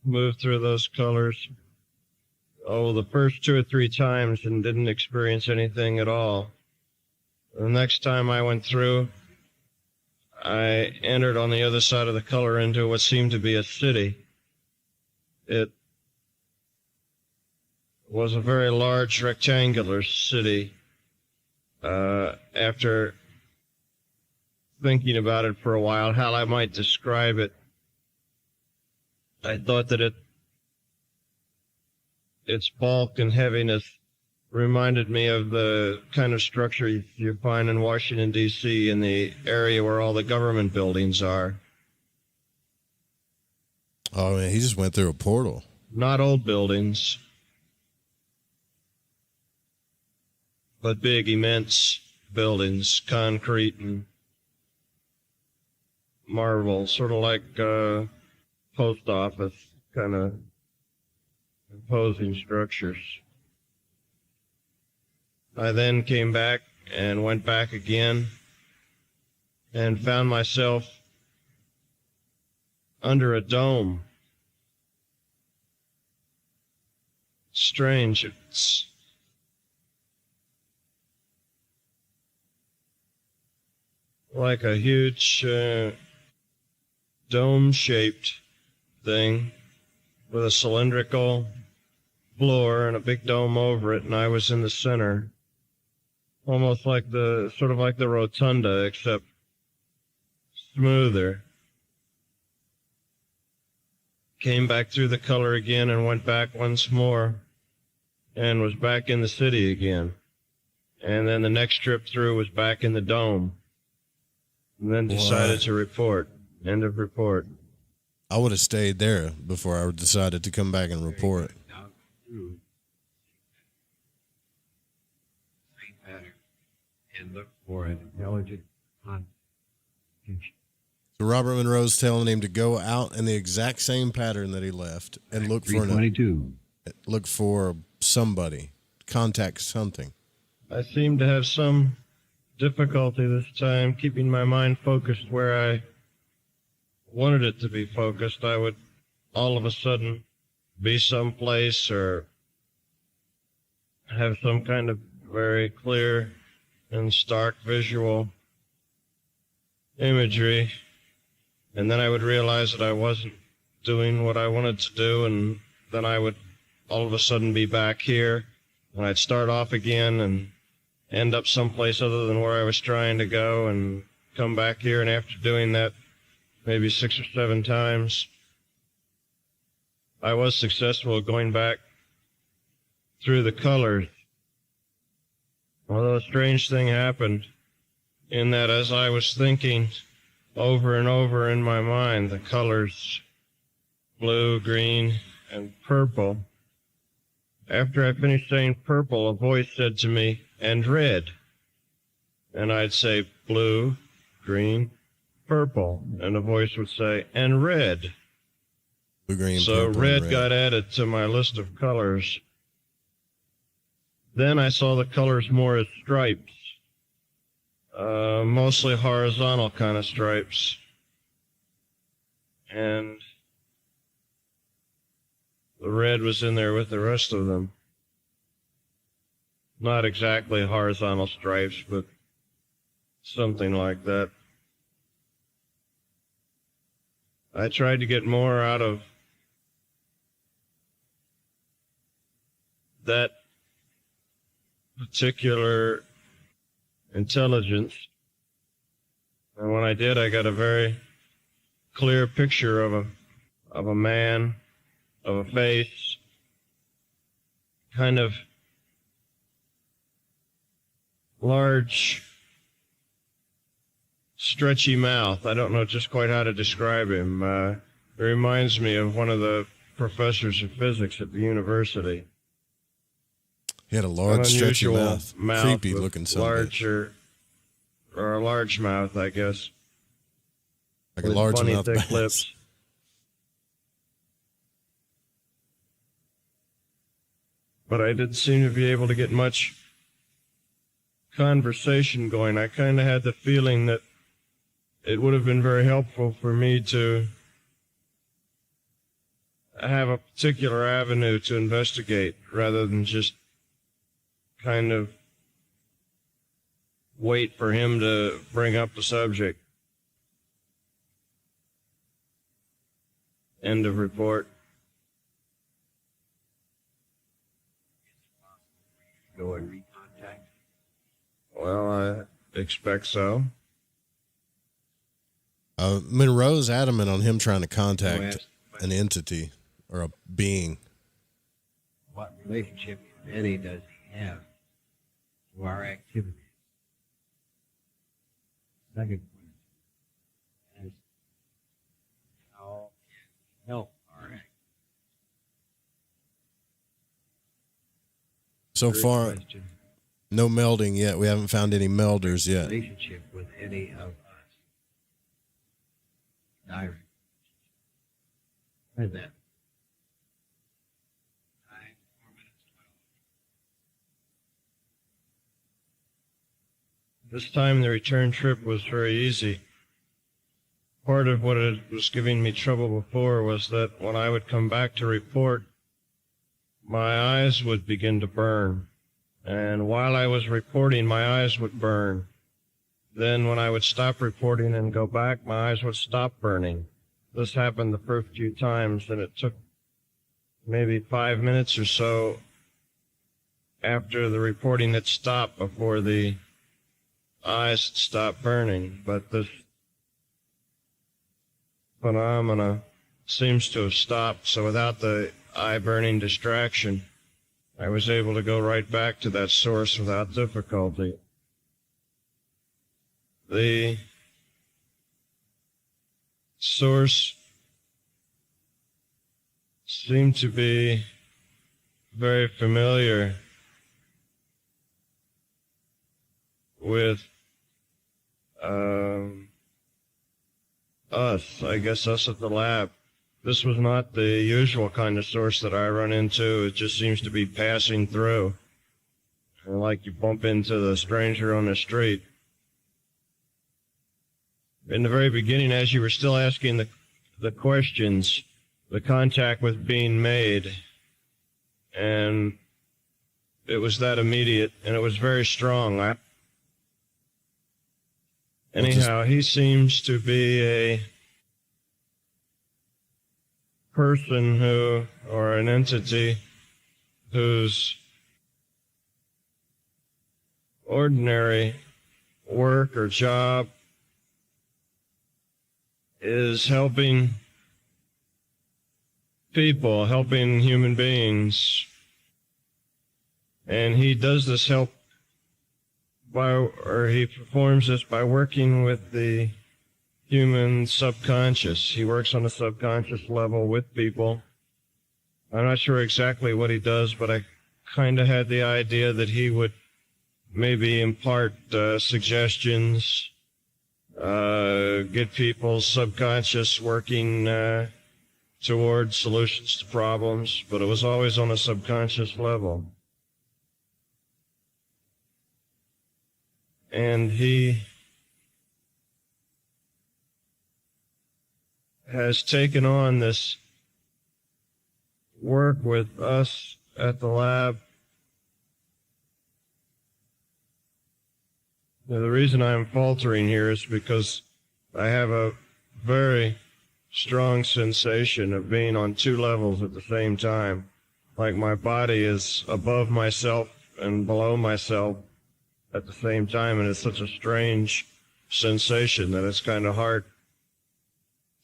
Moved through those colors, the first 2 or 3 times, and didn't experience anything at all. The next time I went through, I entered on the other side of the color into what seemed to be a city. It was a very large rectangular city. After thinking about it for a while, how I might describe it, I thought that its bulk and heaviness reminded me of the kind of structure you find in Washington, D.C., in the area where all the government buildings are. Oh, man, he just went through a portal. Not old buildings, but big, immense buildings, concrete and marble, sort of like post office kind of imposing structures. I then came back and went back again and found myself under a dome. Strange. It's like a huge dome-shaped thing with a cylindrical floor and a big dome over it, and I was in the center, almost like sort of like the rotunda, except smoother. Came back through the color again and went back once more and was back in the city again. And then the next trip through was back in the dome. And then decided to report. End of report. I would have stayed there before I decided to come back and report. And look for an intelligent constitution. So Robert Monroe's telling him to go out in the exact same pattern that he left and look for look for somebody, contact something. I seem to have some difficulty this time keeping my mind focused where I wanted it to be focused. I would all of a sudden be someplace or have some kind of very clear and stark visual imagery, and then I would realize that I wasn't doing what I wanted to do, and then I would all of a sudden be back here, and I'd start off again and end up someplace other than where I was trying to go and come back here, and after doing that maybe 6 or 7 times. I was successful going back through the colors. Although a strange thing happened in that as I was thinking over and over in my mind, the colors blue, green, and purple. After I finished saying purple, a voice said to me, and red. And I'd say blue, green, purple. And a voice would say, and red. Blue, green, so purple, red got added to my list of colors. Then I saw the colors more as stripes, mostly horizontal kind of stripes. And the red was in there with the rest of them. Not exactly horizontal stripes, but something like that. I tried to get more out of that particular intelligence. And when I did, I got a very clear picture of a man, of a face, kind of large, stretchy mouth. I don't know just quite how to describe him. It reminds me of one of the professors of physics at the university. He had a large, stretchy mouth. Creepy looking something. Larger, or a large mouth, I guess. Like a large funny, mouth thick bass. lips. But I didn't seem to be able to get much conversation going. I kind of had the feeling that it would have been very helpful for me to have a particular avenue to investigate rather than just kind of wait for him to bring up the subject. End of report. Go and recontact? Well, I expect so. Monroe's adamant on him trying to contact an entity or a being. What relationship, if any, does he have to our activities? Second question is how can he help our activities? So far, no melding yet. We haven't found any melders yet. Relationship with any of us. Direct. Where's that? 4 minutes 12. This time the return trip was very easy. Part of what was giving me trouble before was that when I would come back to report, my eyes would begin to burn. And while I was reporting, my eyes would burn. Then when I would stop reporting and go back, my eyes would stop burning. This happened the first few times, and it took maybe 5 minutes or so after the reporting had stopped before the eyes stopped burning. But this phenomena seems to have stopped, so without the eye burning distraction, I was able to go right back to that source without difficulty. The source seemed to be very familiar with us, I guess us at the lab. This was not the usual kind of source that I run into. It just seems to be passing through. And like you bump into the stranger on the street. In the very beginning, as you were still asking the questions, the contact was being made. And it was that immediate, and it was very strong. Anyhow, he seems to be a person or an entity whose ordinary work or job is helping people, helping human beings. And he does this he performs this by working with the human subconscious. He works on a subconscious level with people. I'm not sure exactly what he does, but I kind of had the idea that he would maybe impart suggestions, get people's subconscious working towards solutions to problems, but it was always on a subconscious level. And he has taken on this work with us at the lab. Now, the reason I'm faltering here is because I have a very strong sensation of being on two levels at the same time. Like my body is above myself and below myself at the same time, and it's such a strange sensation that it's kind of hard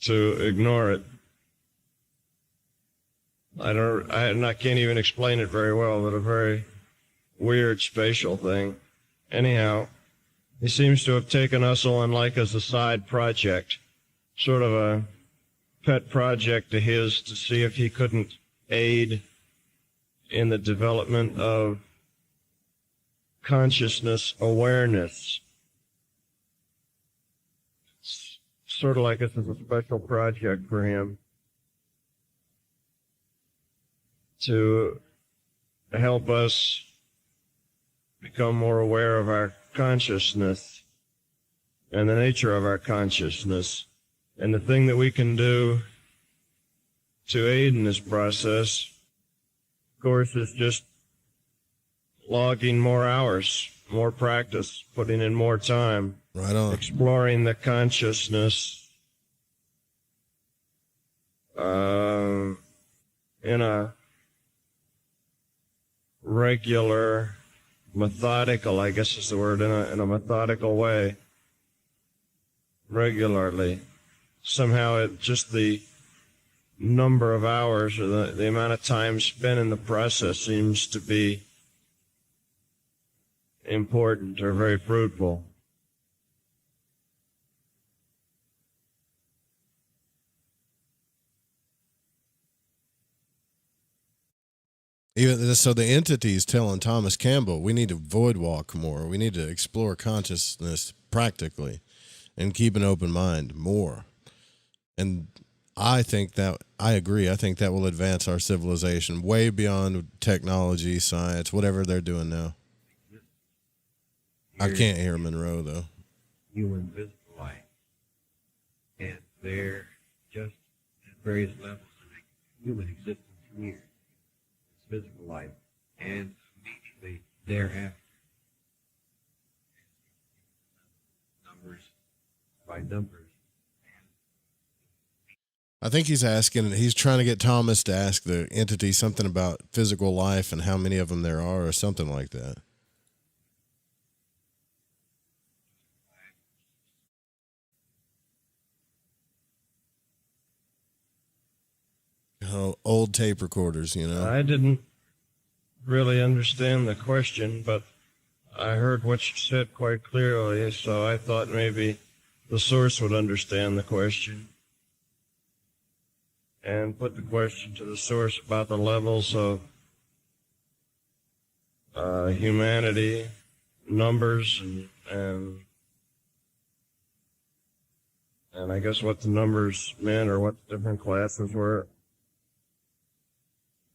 to ignore it. I can't even explain it very well, but a very weird spatial thing. Anyhow, he seems to have taken us on like as a side project, sort of a pet project of his to see if he couldn't aid in the development of consciousness awareness. It's sort of like this is a special project for him to help us become more aware of our consciousness and the nature of our consciousness. And the thing that we can do to aid in this process, of course, is just logging more hours, more practice, putting in more time, right on, exploring the consciousness in a regular, methodical, I guess is the word, in a methodical way, regularly. Somehow just the number of hours or the amount of time spent in the process seems to be important or very fruitful. Even so, the entity is telling Thomas Campbell, we need to void walk more. We need to explore consciousness practically and keep an open mind more. And I agree. I think that will advance our civilization way beyond technology, science, whatever they're doing now. I can't hear Monroe, though. Human visible light. And they're just at various levels of human existence here. Physical life, and immediately thereafter, numbers by numbers. I think he's trying to get Thomas to ask the entity something about physical life and how many of them there are, or something like that. Oh, old tape recorders, you know. I didn't really understand the question, but I heard what you said quite clearly, so I thought maybe the source would understand the question and put the question to the source about the levels of humanity, numbers, and I guess what the numbers meant or what the different classes were.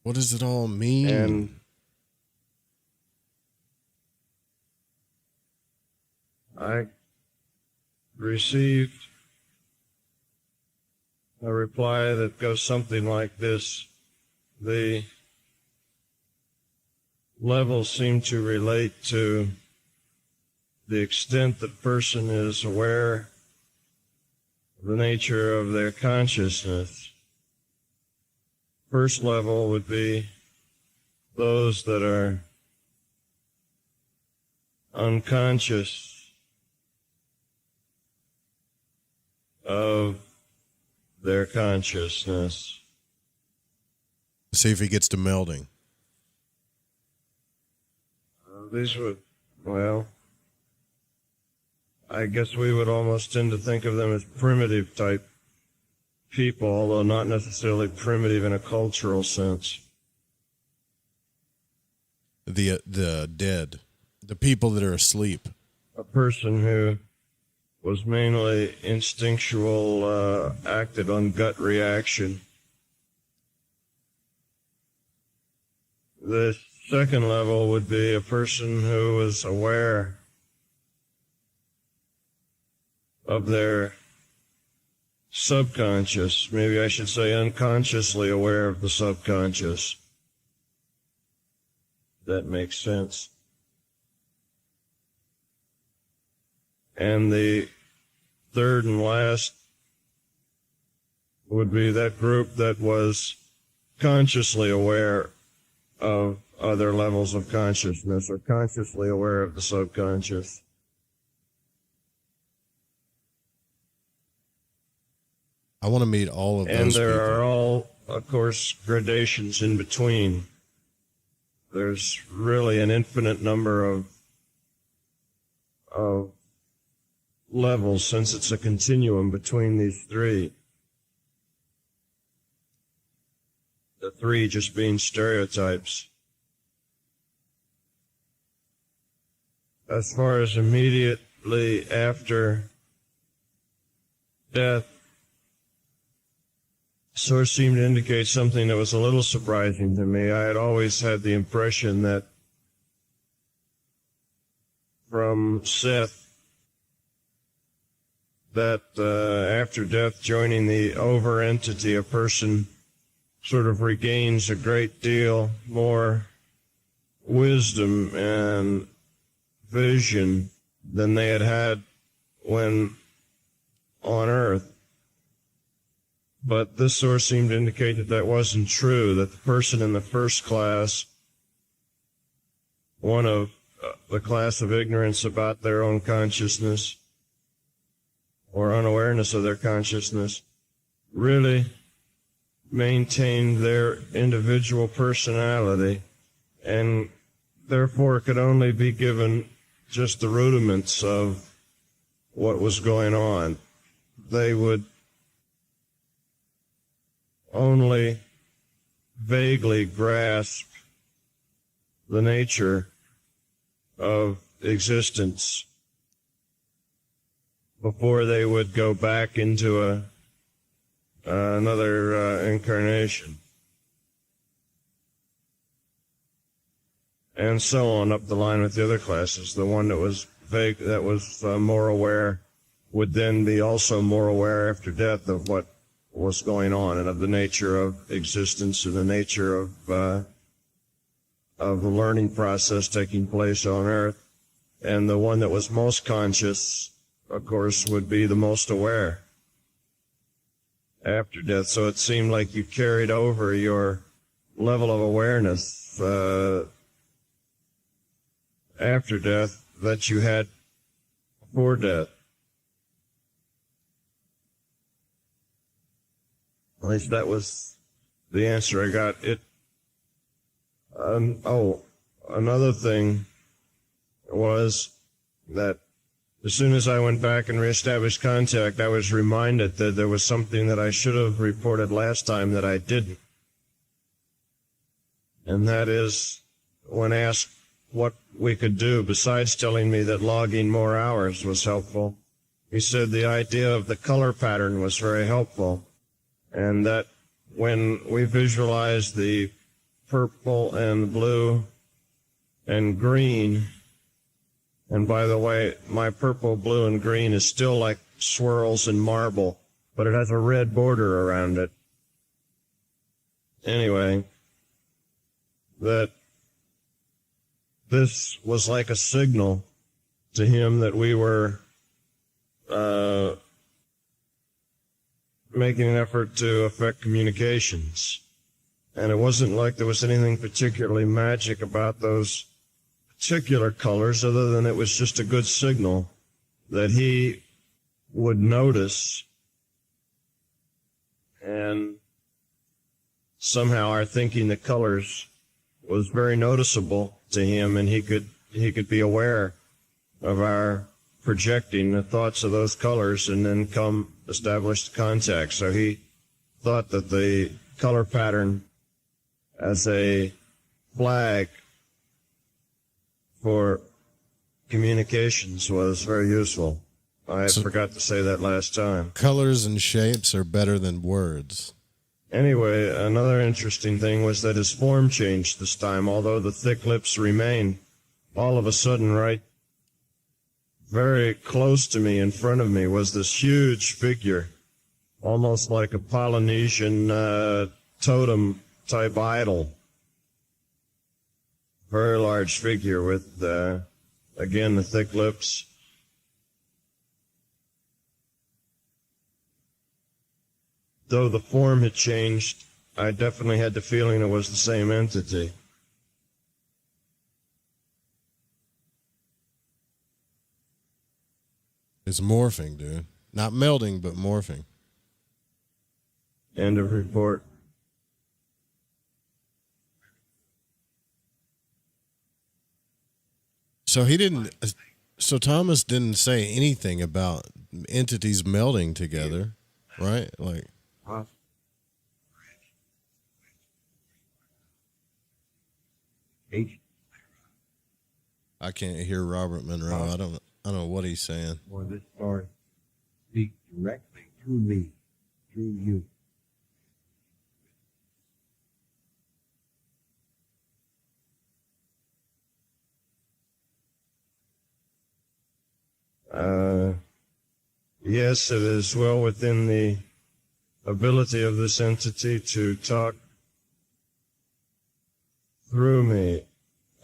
What does it all mean? And I received a reply that goes something like this. The levels seem to relate to the extent the person is aware of the nature of their consciousness. First level would be those that are unconscious of their consciousness. See if he gets to melding. These would, well, I guess we would almost tend to think of them as primitive type people, although not necessarily primitive in a cultural sense. The dead, the people that are asleep. A person who was mainly instinctual, acted on gut reaction. The second level would be a person who was aware of their subconscious. Maybe I should say unconsciously aware of the subconscious. That makes sense. And the third and last would be that group that was consciously aware of other levels of consciousness, or consciously aware of the subconscious. I want to meet all of those And there people. are all, of course, gradations in between. There's really an infinite number of levels, since it's a continuum between these three. The three just being stereotypes. As far as immediately after death, source seemed to indicate something that was a little surprising to me. I had always had the impression that from Seth, that after death, joining the over entity, a person sort of regains a great deal more wisdom and vision than they had had when on Earth. But this source seemed to indicate that that wasn't true, that the person in the first class, one of the class of ignorance about their own consciousness or unawareness of their consciousness, really maintained their individual personality and therefore could only be given just the rudiments of what was going on. They would only vaguely grasp the nature of existence before they would go back into another incarnation, and so on up the line with the other classes. The one that was vague, that was more aware, would then be also more aware after death of what was going on and of the nature of existence and the nature of the learning process taking place on Earth. And the one that was most conscious, of course, would be the most aware after death. So it seemed like you carried over your level of awareness after death that you had before death. At least that was the answer I got. Another thing was that as soon as I went back and reestablished contact, I was reminded that there was something that I should have reported last time that I didn't. And that is, when asked what we could do besides telling me that logging more hours was helpful, he said the idea of the color pattern was very helpful, and that when we visualized the purple and blue and green, and by the way, my purple, blue, and green is still like swirls in marble, but it has a red border around it. Anyway, that this was like a signal to him that we were making an effort to affect communications. And it wasn't like there was anything particularly magic about those particular colors, other than it was just a good signal that he would notice and somehow our thinking the colors was very noticeable to him, and he could be aware of our projecting the thoughts of those colors and then come establish the contact. So he thought that the color pattern as a flag for communications was very useful. I forgot to say that last time. Colors and shapes are better than words. Anyway, another interesting thing was that his form changed this time. Although the thick lips remained, all of a sudden, right very close to me, in front of me, was this huge figure, almost like a Polynesian totem-type idol. Very large figure with, again, the thick lips. Though the form had changed, I definitely had the feeling it was the same entity. It's morphing, dude. Not melding, but morphing. End of report. So Thomas didn't say anything about entities melding together, right? Like, I can't hear Robert Monroe. I don't know what he's saying. For this story, speak directly to me, through you. Yes, it is well within the ability of this entity to talk through me.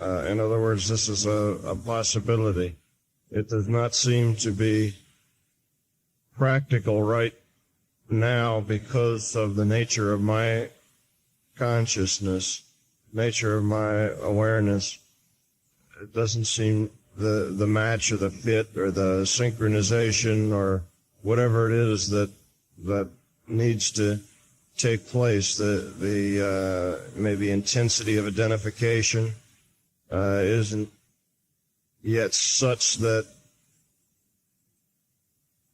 In other words, this is a possibility. It does not seem to be practical right now because of the nature of my consciousness, nature of my awareness. It doesn't seem the match or the fit or the synchronization or whatever it is that needs to take place. The maybe intensity of identification isn't yet such that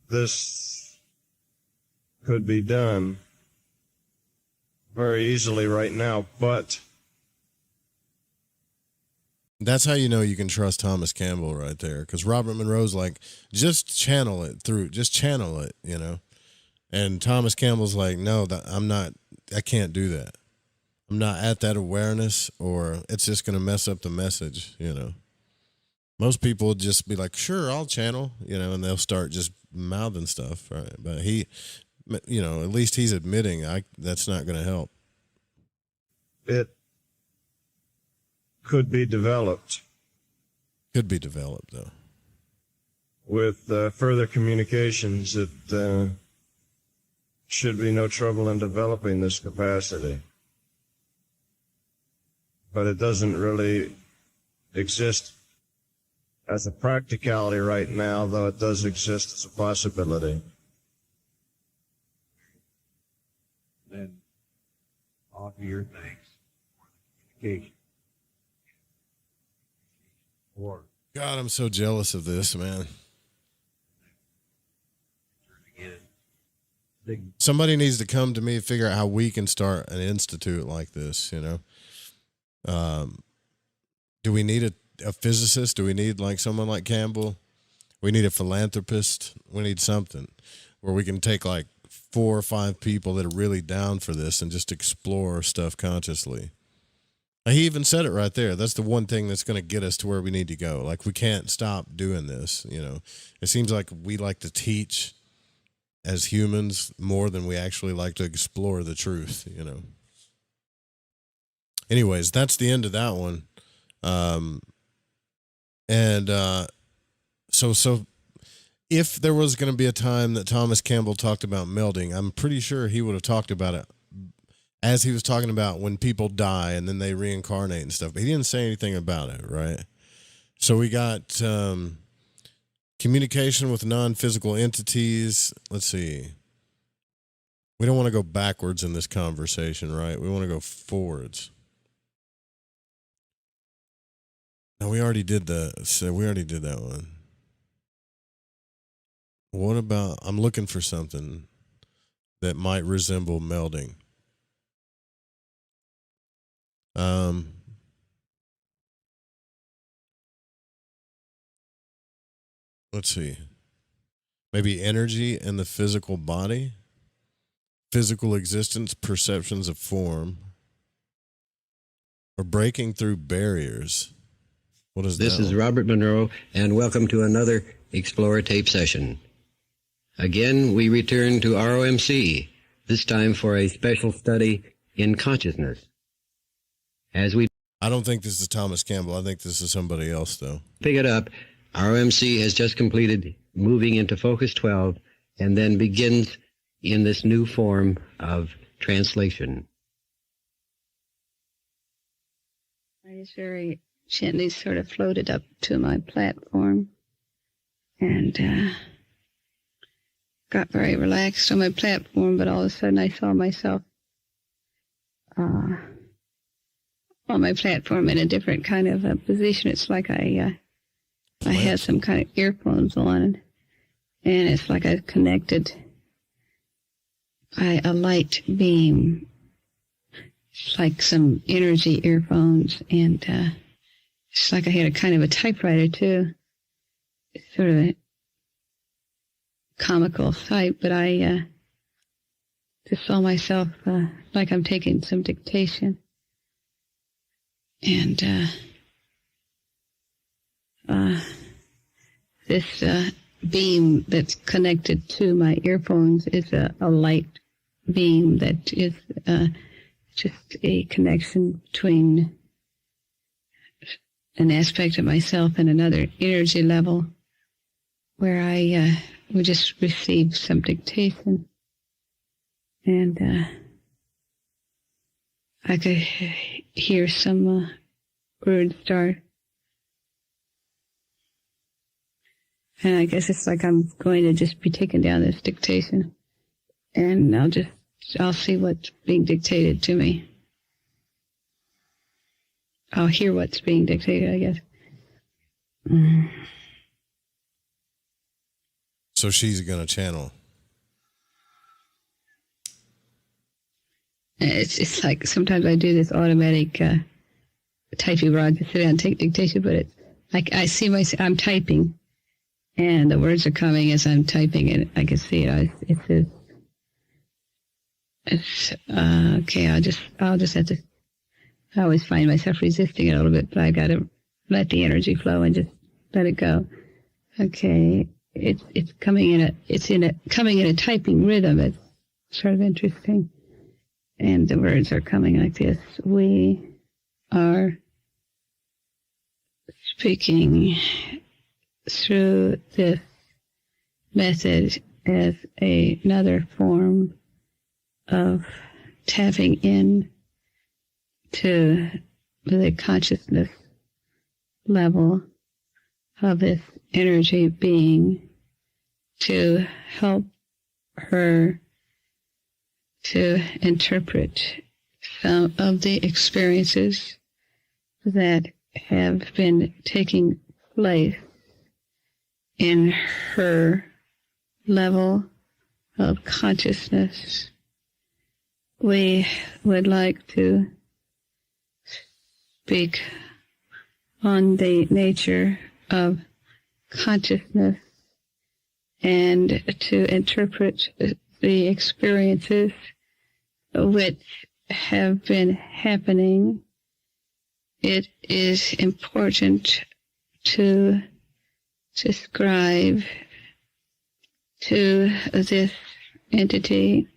this could be done very easily right now, but that's how you know you can trust Thomas Campbell right there, because Robert Monroe's like, just channel it, you know. And Thomas Campbell's like, no, I can't do that. I'm not at that awareness, or it's just going to mess up the message, you know. Most people would just be like, sure, I'll channel, you know, and they'll start just mouthing stuff, right? But he, you know, at least he's admitting that's not going to help. It could be developed. Could be developed, though. With further communications, it should be no trouble in developing this capacity. But it doesn't really exist as a practicality right now, though it does exist as a possibility. Then offer your thanks for the communication. Or God, I'm so jealous of this, man. Somebody needs to come to me and figure out how we can start an institute like this, you know. Do we need a physicist? Do we need like someone like Campbell? We need a philanthropist. We need something where we can take like 4 or 5 people that are really down for this and just explore stuff consciously. He even said it right there. That's the one thing that's going to get us to where we need to go. Like, we can't stop doing this, you know. It seems like we like to teach as humans more than we actually like to explore the truth, you know. Anyways, that's the end of that one. So if there was going to be a time that Thomas Campbell talked about melding, I'm pretty sure he would have talked about it as he was talking about when people die and then they reincarnate and stuff. But he didn't say anything about it, right? So we got communication with non-physical entities. Let's see. We don't want to go backwards in this conversation, right? We want to go forwards. No, we already did that one. What about, I'm looking for something that might resemble melding. Let's see. Maybe energy and the physical body, physical existence, perceptions of form, or breaking through barriers. What is This that? is Robert Monroe, and welcome to another Explorer Tape session. Again, we return to ROMC, this time for a special study in consciousness. I don't think this is Thomas Campbell. I think this is somebody else, though. Pick it up. ROMC has just completed moving into Focus 12 and then begins in this new form of translation. I just very gently sort of floated up to my platform and got very relaxed on my platform, but all of a sudden I saw myself on my platform in a different kind of a position. It's like I had some kind of earphones on, and it's like I connected by a light beam. It's like some energy earphones, and it's like I had a kind of a typewriter too. It's sort of a comical sight, but I just saw myself like I'm taking some dictation. And this beam that's connected to my earphones is a light beam that is just a connection between an aspect of myself and another energy level where I would just receive some dictation. And I could hear some words start. And I guess it's like I'm going to just be taking down this dictation. And I'll see what's being dictated to me. I'll hear what's being dictated, I guess. So she's going to channel. It's like sometimes I do this automatic typing where I just sit down and take dictation, but it's like I see myself, I'm typing, and the words are coming as I'm typing, and I can see it. It's okay. I'll just have to. I always find myself resisting it a little bit, but I got to let the energy flow and just let it go. Okay, it's coming in a typing rhythm. It's sort of interesting. And the words are coming like this. We are speaking through this method as another form of tapping in to the consciousness level of this energy being to help her to interpret some of the experiences that have been taking place in her level of consciousness. We would like to speak on the nature of consciousness and to interpret the experiences which have been happening. It is important to describe to this entity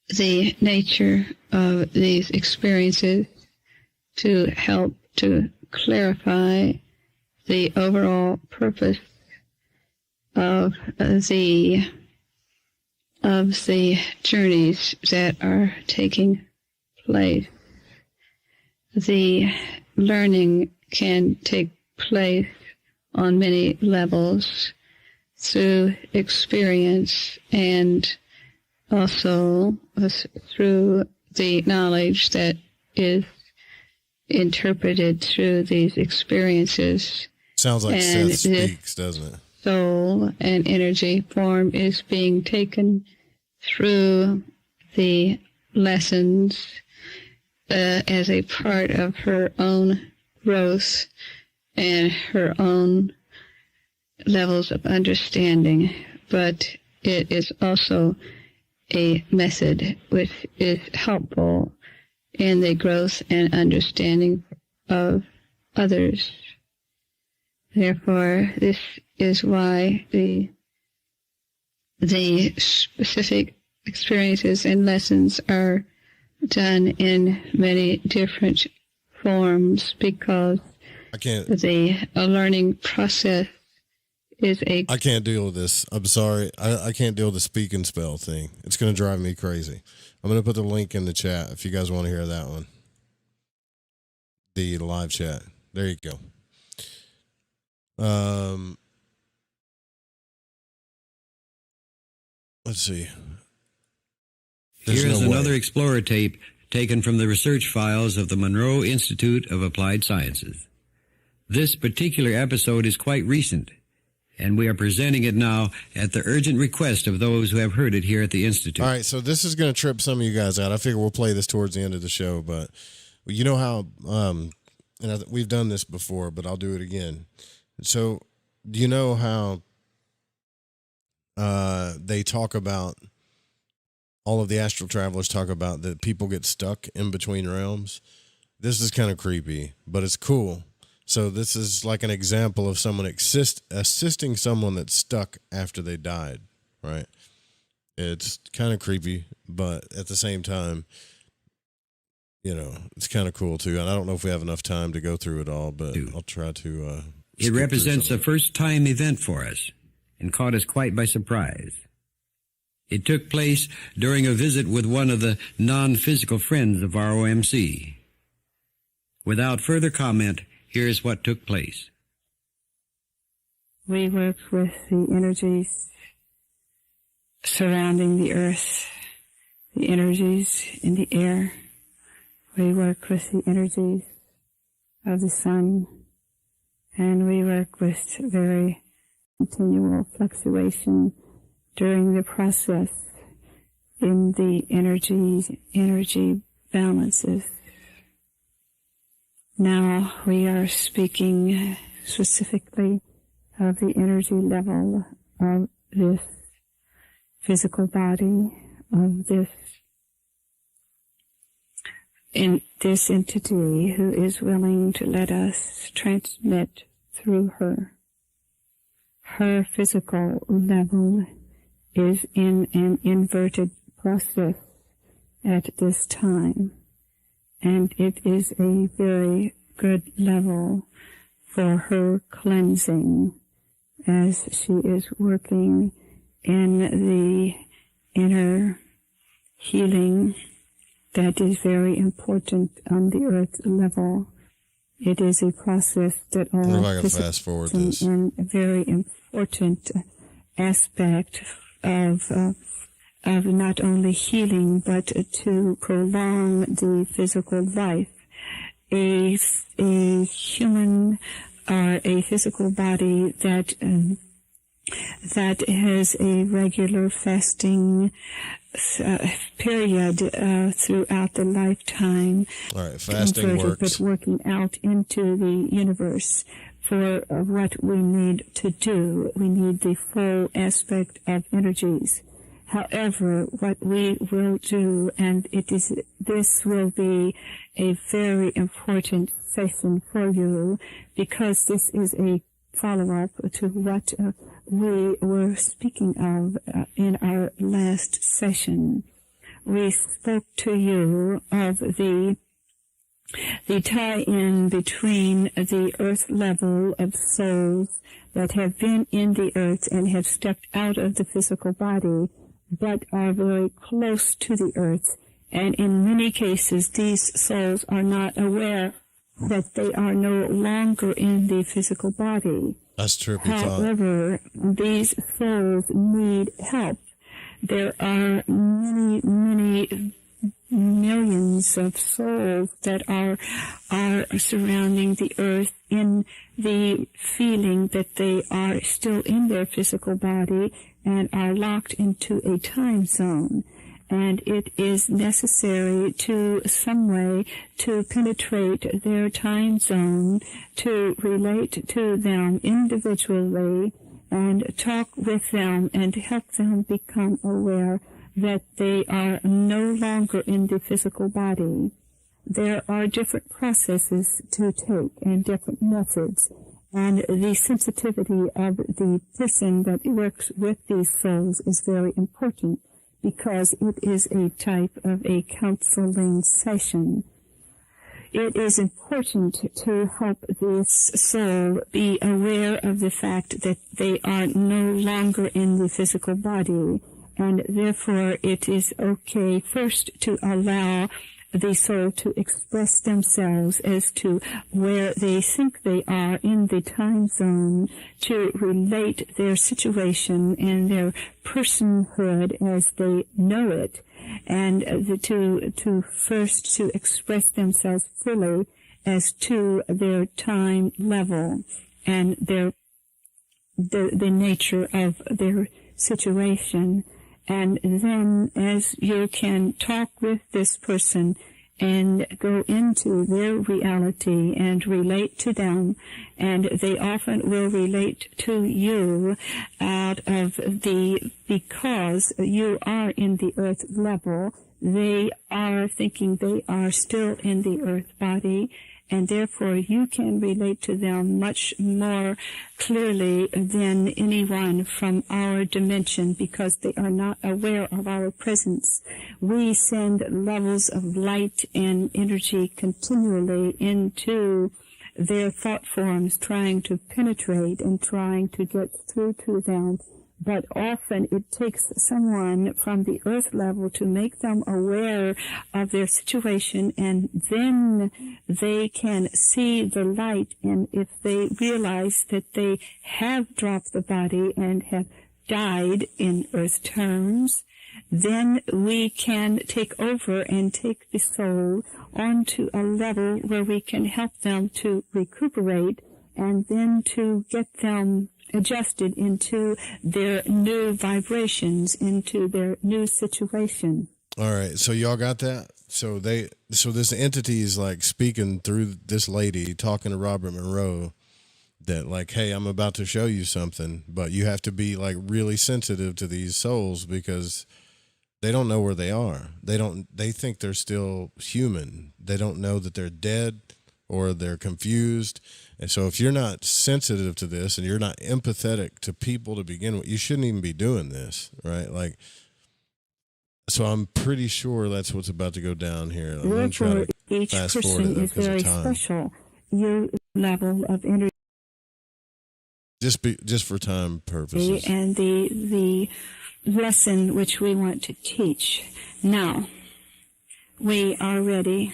the nature of these experiences to help to clarify the overall purpose of the journeys that are taking place. The learning can take place on many levels through experience and also through the knowledge that is interpreted through these experiences. Sounds like And Seth speaks, doesn't it? Soul and energy form is being taken through the lessons as a part of her own growth and her own levels of understanding. But it is also a method which is helpful in the growth and understanding of others. Therefore, this is why the specific experiences and lessons are done in many different forms, because the learning process is a... I can't deal with this. I'm sorry. I can't deal with the speak and spell thing. It's going to drive me crazy. I'm going to put the link in the chat if you guys want to hear that one. The live chat. There you go. Let's see. Here is another Explorer tape taken from the research files of the Monroe Institute of Applied Sciences. This particular episode is quite recent, and we are presenting it now at the urgent request of those who have heard it here at the Institute. All right, so this is going to trip some of you guys out. I figure we'll play this towards the end of the show, but you know how, and we've done this before, but I'll do it again. So, do you know how they talk about, all of the astral travelers talk about that people get stuck in between realms? This is kind of creepy, but it's cool. So this is like an example of someone assisting someone that's stuck after they died, right? It's kind of creepy, but at the same time, you know, it's kind of cool too. And I don't know if we have enough time to go through it all, but I'll try to. It represents a first-time event for us and caught us quite by surprise. It took place during a visit with one of the non-physical friends of our OMC. Without further comment, here's what took place. We work with the energies surrounding the earth, the energies in the air. We work with the energies of the sun, and we work with very continual fluctuation during the process in the energy balances. Now we are speaking specifically of the energy level of this physical body, of this entity who is willing to let us transmit through her. Her physical level is in an inverted process at this time, and it is a very good level for her cleansing as she is working in the inner healing that is very important on the earth level. It is a process that all fast forward this. And a very important aspect of not only healing but to prolong the physical life. A human or a physical body that has a regular fasting period throughout the lifetime. All right, fasting works. But working out into the universe for what we need to do. We need the full aspect of energies. However, what we will do, and this will be a very important session for you, because this is a follow-up to what we were speaking of in our last session. We spoke to you of the tie-in between the earth level of souls that have been in the earth and have stepped out of the physical body, but are very close to the earth. And in many cases, these souls are not aware that they are no longer in the physical body. That's trippy. However, these souls need help. there are many, many millions of souls that are surrounding the earth in the feeling that they are still in their physical body and are locked into a time zone. And it is necessary to some way to penetrate their time zone, to relate to them individually and talk with them and help them become aware that they are no longer in the physical body. There are different processes to take and different methods, and the sensitivity of the person that works with these souls is very important because it is a type of a counseling session. It is important to help this soul be aware of the fact that they are no longer in the physical body, and therefore it is okay first to allow the soul to express themselves as to where they think they are in the time zone, to relate their situation and their personhood as they know it, and to first to express themselves fully as to their time level and the nature of their situation. And then as you can talk with this person and go into their reality and relate to them, and they often will relate to you out of because you are in the earth level, they are thinking they are still in the earth body, and therefore you can relate to them much more clearly than anyone from our dimension because they are not aware of our presence. We send levels of light and energy continually into their thought forms, trying to penetrate and trying to get through to them. But often it takes someone from the earth level to make them aware of their situation, and then they can see the light. And if they realize that they have dropped the body and have died in earth terms, then we can take over and take the soul onto a level where we can help them to recuperate and then to get them adjusted into their new vibrations, into their new situation. All right, so y'all got that? So this entity is like speaking through this lady, talking to Robert Monroe, that like, hey, I'm about to show you something, but you have to be like really sensitive to these souls because they don't know where they are. They think they're still human. They don't know that they're dead or they're confused. And so if you're not sensitive to this and you're not empathetic to people to begin with, you shouldn't even be doing this, right? Like, so I'm pretty sure that's what's about to go down here. I'm going to try to each fast person forward it is very special. Your level of energy, just for time purposes, and the lesson which we want to teach. Now, we are ready.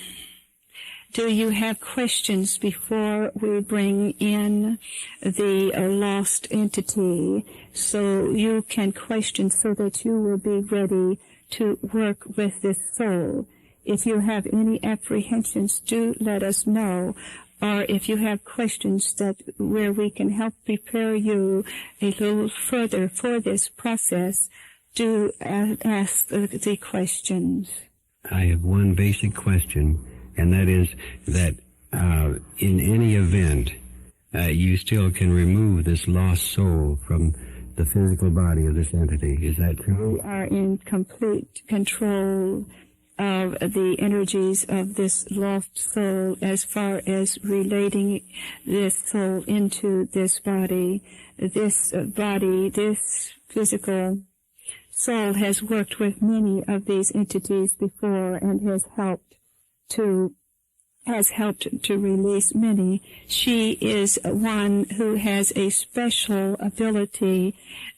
Do you have questions before we bring in the lost entity so you can question so that you will be ready to work with this soul? If you have any apprehensions, do let us know. Or if you have questions where we can help prepare you a little further for this process, do ask the questions. I have one basic question. And that is that in any event, you still can remove this lost soul from the physical body of this entity. Is that true? We are in complete control of the energies of this lost soul as far as relating this soul into this body. This physical soul has worked with many of these entities before and has helped to release many. She is one who has a special ability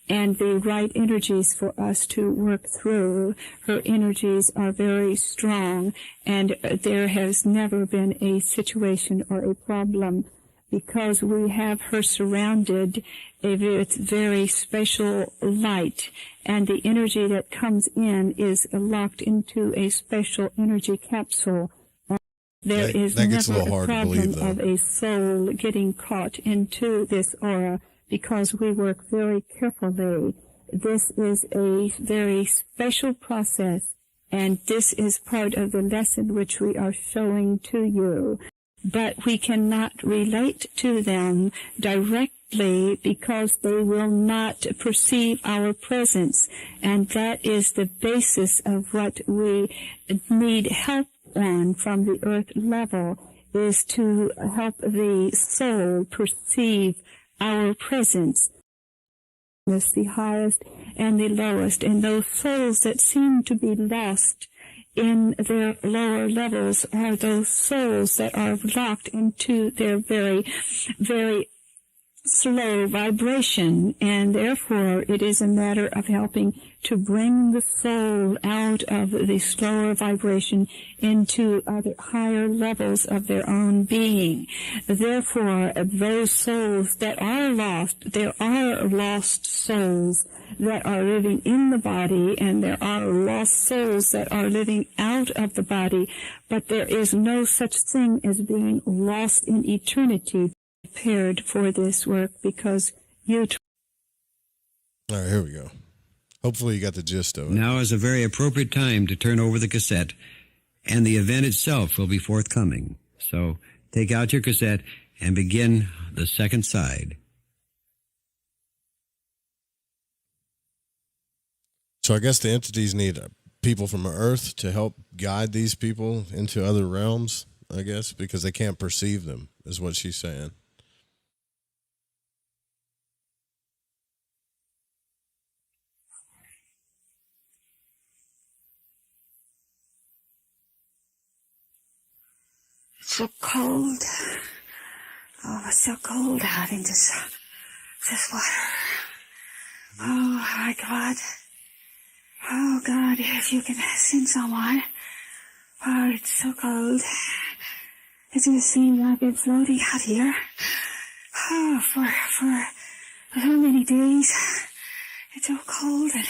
and the right energies for us to work through. Her energies are very strong, and there has never been a situation or a problem because we have her surrounded with very special light, and the energy that comes in is locked into a special energy capsule. There is never a problem of a soul getting caught into this aura because we work very carefully. This is a very special process, and this is part of the lesson which we are showing to you. But we cannot relate to them directly because they will not perceive our presence. And that is the basis of what we need help on from the earth level, is to help the soul perceive our presence. It's the highest and the lowest, and those souls that seem to be lost in their lower levels are those souls that are locked into their very, very slow vibration, and therefore it is a matter of helping to bring the soul out of the slower vibration into other higher levels of their own being. Therefore, those souls that are lost, there are lost souls that are living in the body, and there are lost souls that are living out of the body, but there is no such thing as being lost in eternity. Prepared for this work because you... All right, here we go. Hopefully you got the gist of it. Now is a very appropriate time to turn over the cassette, and the event itself will be forthcoming. So take out your cassette and begin the second side. So I guess the entities need people from Earth to help guide these people into other realms, I guess, because they can't perceive them, is what she's saying. So cold. Oh, it's so cold out in this water. Oh, my God. Oh, God, if you can send someone. Oh, it's so cold. It just seems like I'm floating out here. Oh, for so many days. It's so cold, and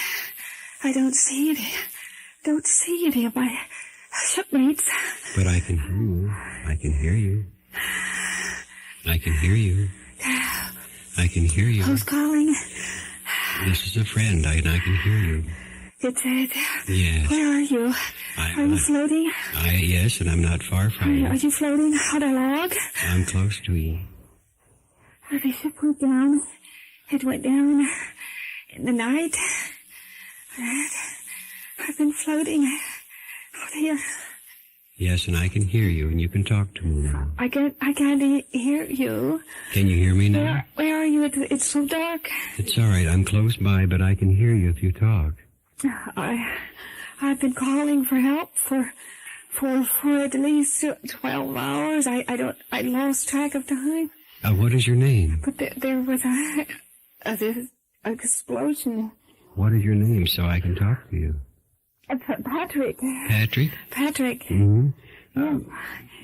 I don't see any of my shipmates. But I can hear you. I can hear you. I can hear you. I can hear you. Who's calling? This is a friend, and I can hear you. It's Ed. Yes. Where are you? Are you floating? Yes, and I'm not far from you. Are you floating on a log? I'm close to you. The ship went down. It went down in the night. I've been floating out here. Yes, and I can hear you, and you can talk to me now. I can't hear you. Can you hear me now? Where are you? It's so dark. It's all right. I'm close by, but I can hear you if you talk. I've been calling for help for at least 12 hours. I lost track of time. What is your name? But there was an explosion. What is your name so I can talk to you? Patrick. Patrick? Patrick. Mm-hmm. Yeah.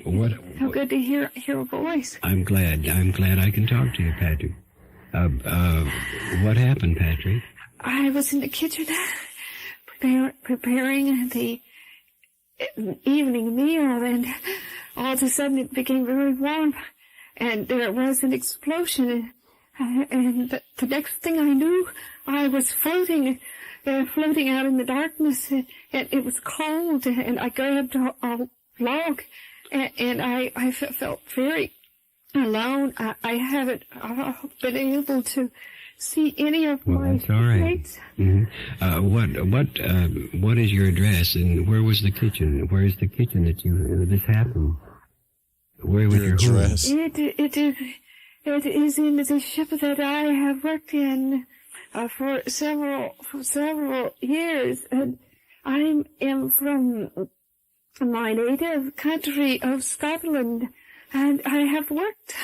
What? So good to hear a voice. I'm glad I can talk to you, Patrick. What happened, Patrick? I was in the kitchen preparing the evening meal, and all of a sudden it became very warm, and there was an explosion, and the next thing I knew, I was floating out in the darkness, and it was cold, and I grabbed a log, and I felt very alone. I haven't been able to see any of my mates. Mm-hmm. What is your address, and where was the kitchen? Where is the kitchen that this happened? Where was your address? It is in the ship that I have worked in for several years, and I am from my native country of Scotland, and I have worked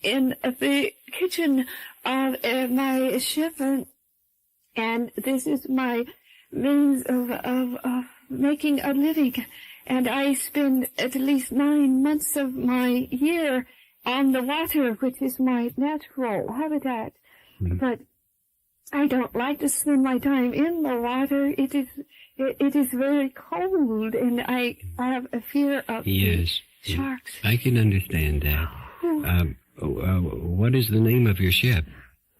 in the kitchen of my ship, and this is my means of making a living. And I spend at least 9 months of my year on the water, which is my natural habitat. But I don't like to spend my time in the water. It is very cold, and I have a fear of sharks. I can understand that. What is the name of your ship?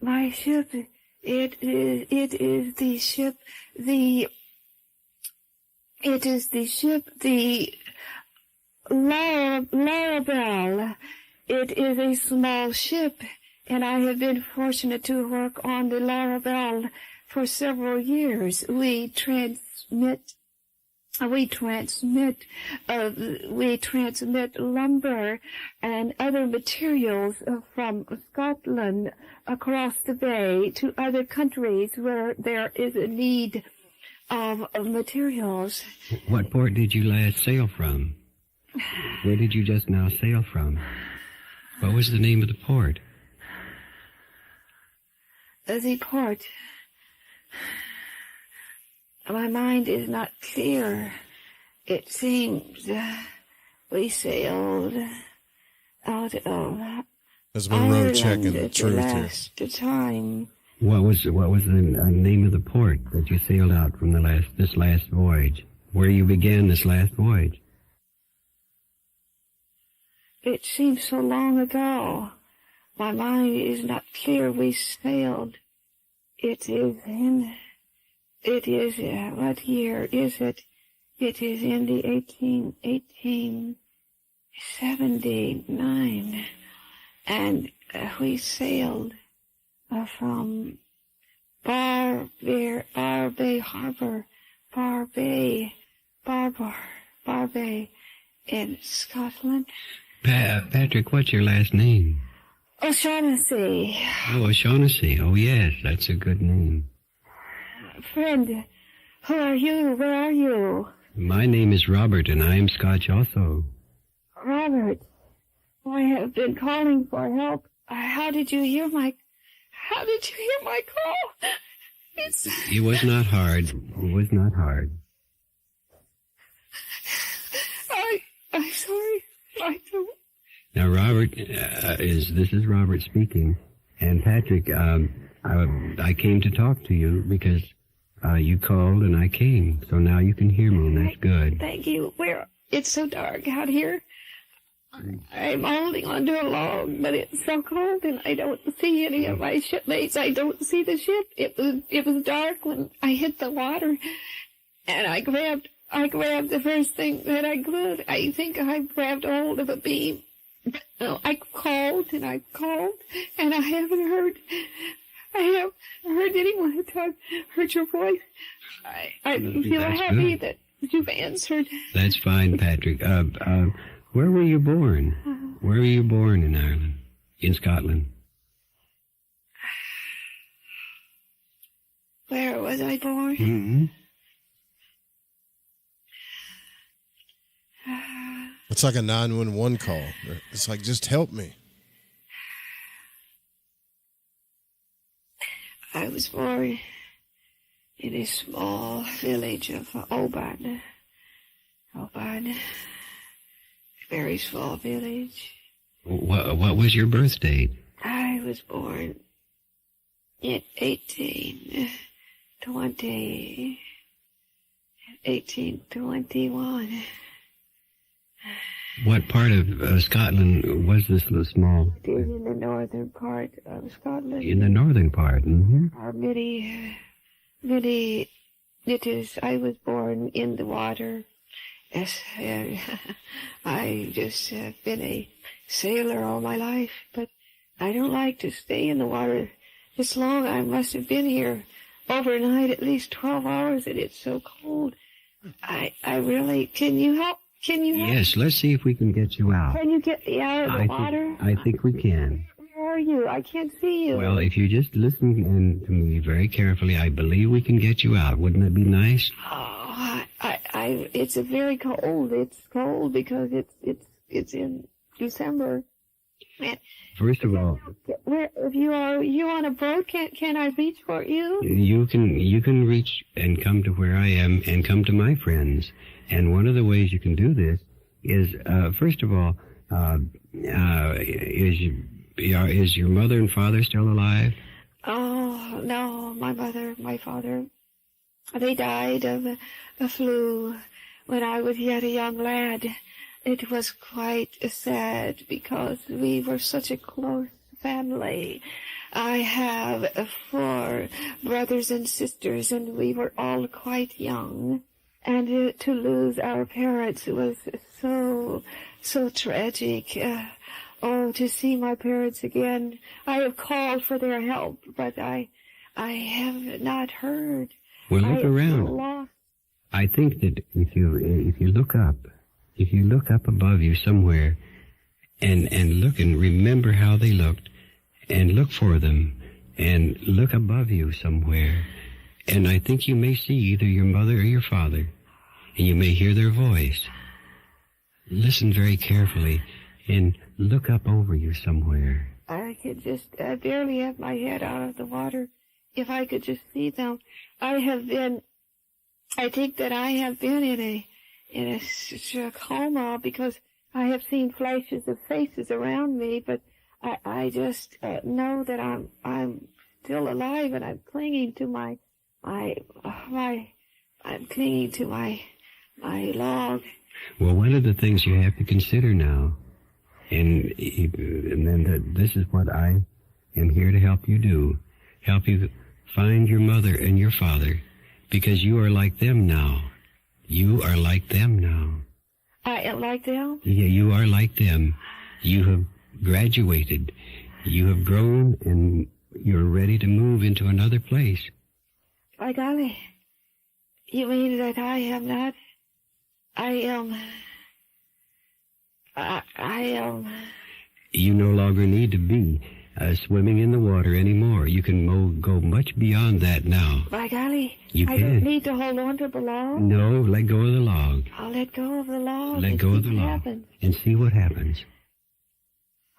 My ship, it is the ship, the Larabelle. It is a small ship, and I have been fortunate to work on the Larabelle for several years. We transmit lumber and other materials from Scotland across the bay to other countries where there is a need of materials. What port did you last sail from? Where did you just now sail from? What was the name of the port? The port. My mind is not clear. It seems we sailed out of That's Monroe checking the truth here. last time. What was the name of the port that you sailed out from this last voyage? Where you began this last voyage? It seems so long ago. My mind is not clear. We sailed. What year is it? It is in the 1879. And we sailed from Bar Bay in Scotland. Patrick, what's your last name? O'Shaughnessy. Oh, O'Shaughnessy. Oh, yes, that's a good name. Friend, who are you? Where are you? My name is Robert, and I am Scotch also. Robert, I have been calling for help. How did you hear my call? It was not hard. It was not hard. I'm sorry. I don't. Now, Robert, this is Robert speaking. And Patrick, I came to talk to you because you called and I came. So now you can hear me, and that's good. Thank you. It's so dark out here. I'm holding onto a log, but it's so cold, and I don't see any of my shipmates. I don't see the ship. It was dark when I hit the water, and I grabbed the first thing that I could. I think I grabbed hold of a beam. I called, and I haven't heard anyone heard your voice. I feel happy that you've answered. That's fine, Patrick. Where were you born? Where were you born in Ireland? In Scotland? Where was I born? Mm-hmm. It's like a 911 call. It's like, just help me. I was born in a small village of Oban. Very small village. What was your birth date? I was born in 1821. What part of Scotland was this little small? It is in the northern part of Scotland. In the northern part, mm-hmm. I was born in the water. Yes, I just have been a sailor all my life, but I don't like to stay in the water this long. I must have been here overnight at least 12 hours, and it's so cold. I really, can you help? Yes, let's see if we can get you out. Can you get me out of the water? I think we can. Where are you? I can't see you. Well, if you just listen to me very carefully, I believe we can get you out. Wouldn't that be nice? Oh, it's a very cold. It's cold because it's in December. Man, first of all, if you on a boat, can I reach for you? You can reach and come to where I am and come to my friends. And one of the ways you can do this is, first of all, Is your mother and father still alive? Oh, no, my mother, my father, they died of a flu when I was yet a young lad. It was quite sad because we were such a close family. I have 4 brothers and sisters, and we were all quite young. And to lose our parents was so tragic. To see my parents again. I have called for their help, but I have not heard. Well, look around. Lost. I think that if you look up above you somewhere, and look and remember how they looked, and look for them, and look above you somewhere, and I think you may see either your mother or your father, and you may hear their voice. Listen very carefully, and look up over you somewhere. I could just barely have my head out of the water. If I could just see them. I think that I have been in a coma because I have seen flashes of faces around me, but I just know that I'm still alive, and I'm clinging to my log. Well, one of the things you have to consider now, and then this is what I am here to help you do, help you find your mother and your father, because you are like them now. You are like them now. I am like them? Yeah, you are like them. You have graduated. You have grown, and you're ready to move into another place. By golly, you mean that I am not? I am. You no longer need to be swimming in the water anymore. You can go much beyond that now. By golly, you I don't need to hold on to the log. No, let go of the log. I'll let go of the log. Let go of the log and see what happens.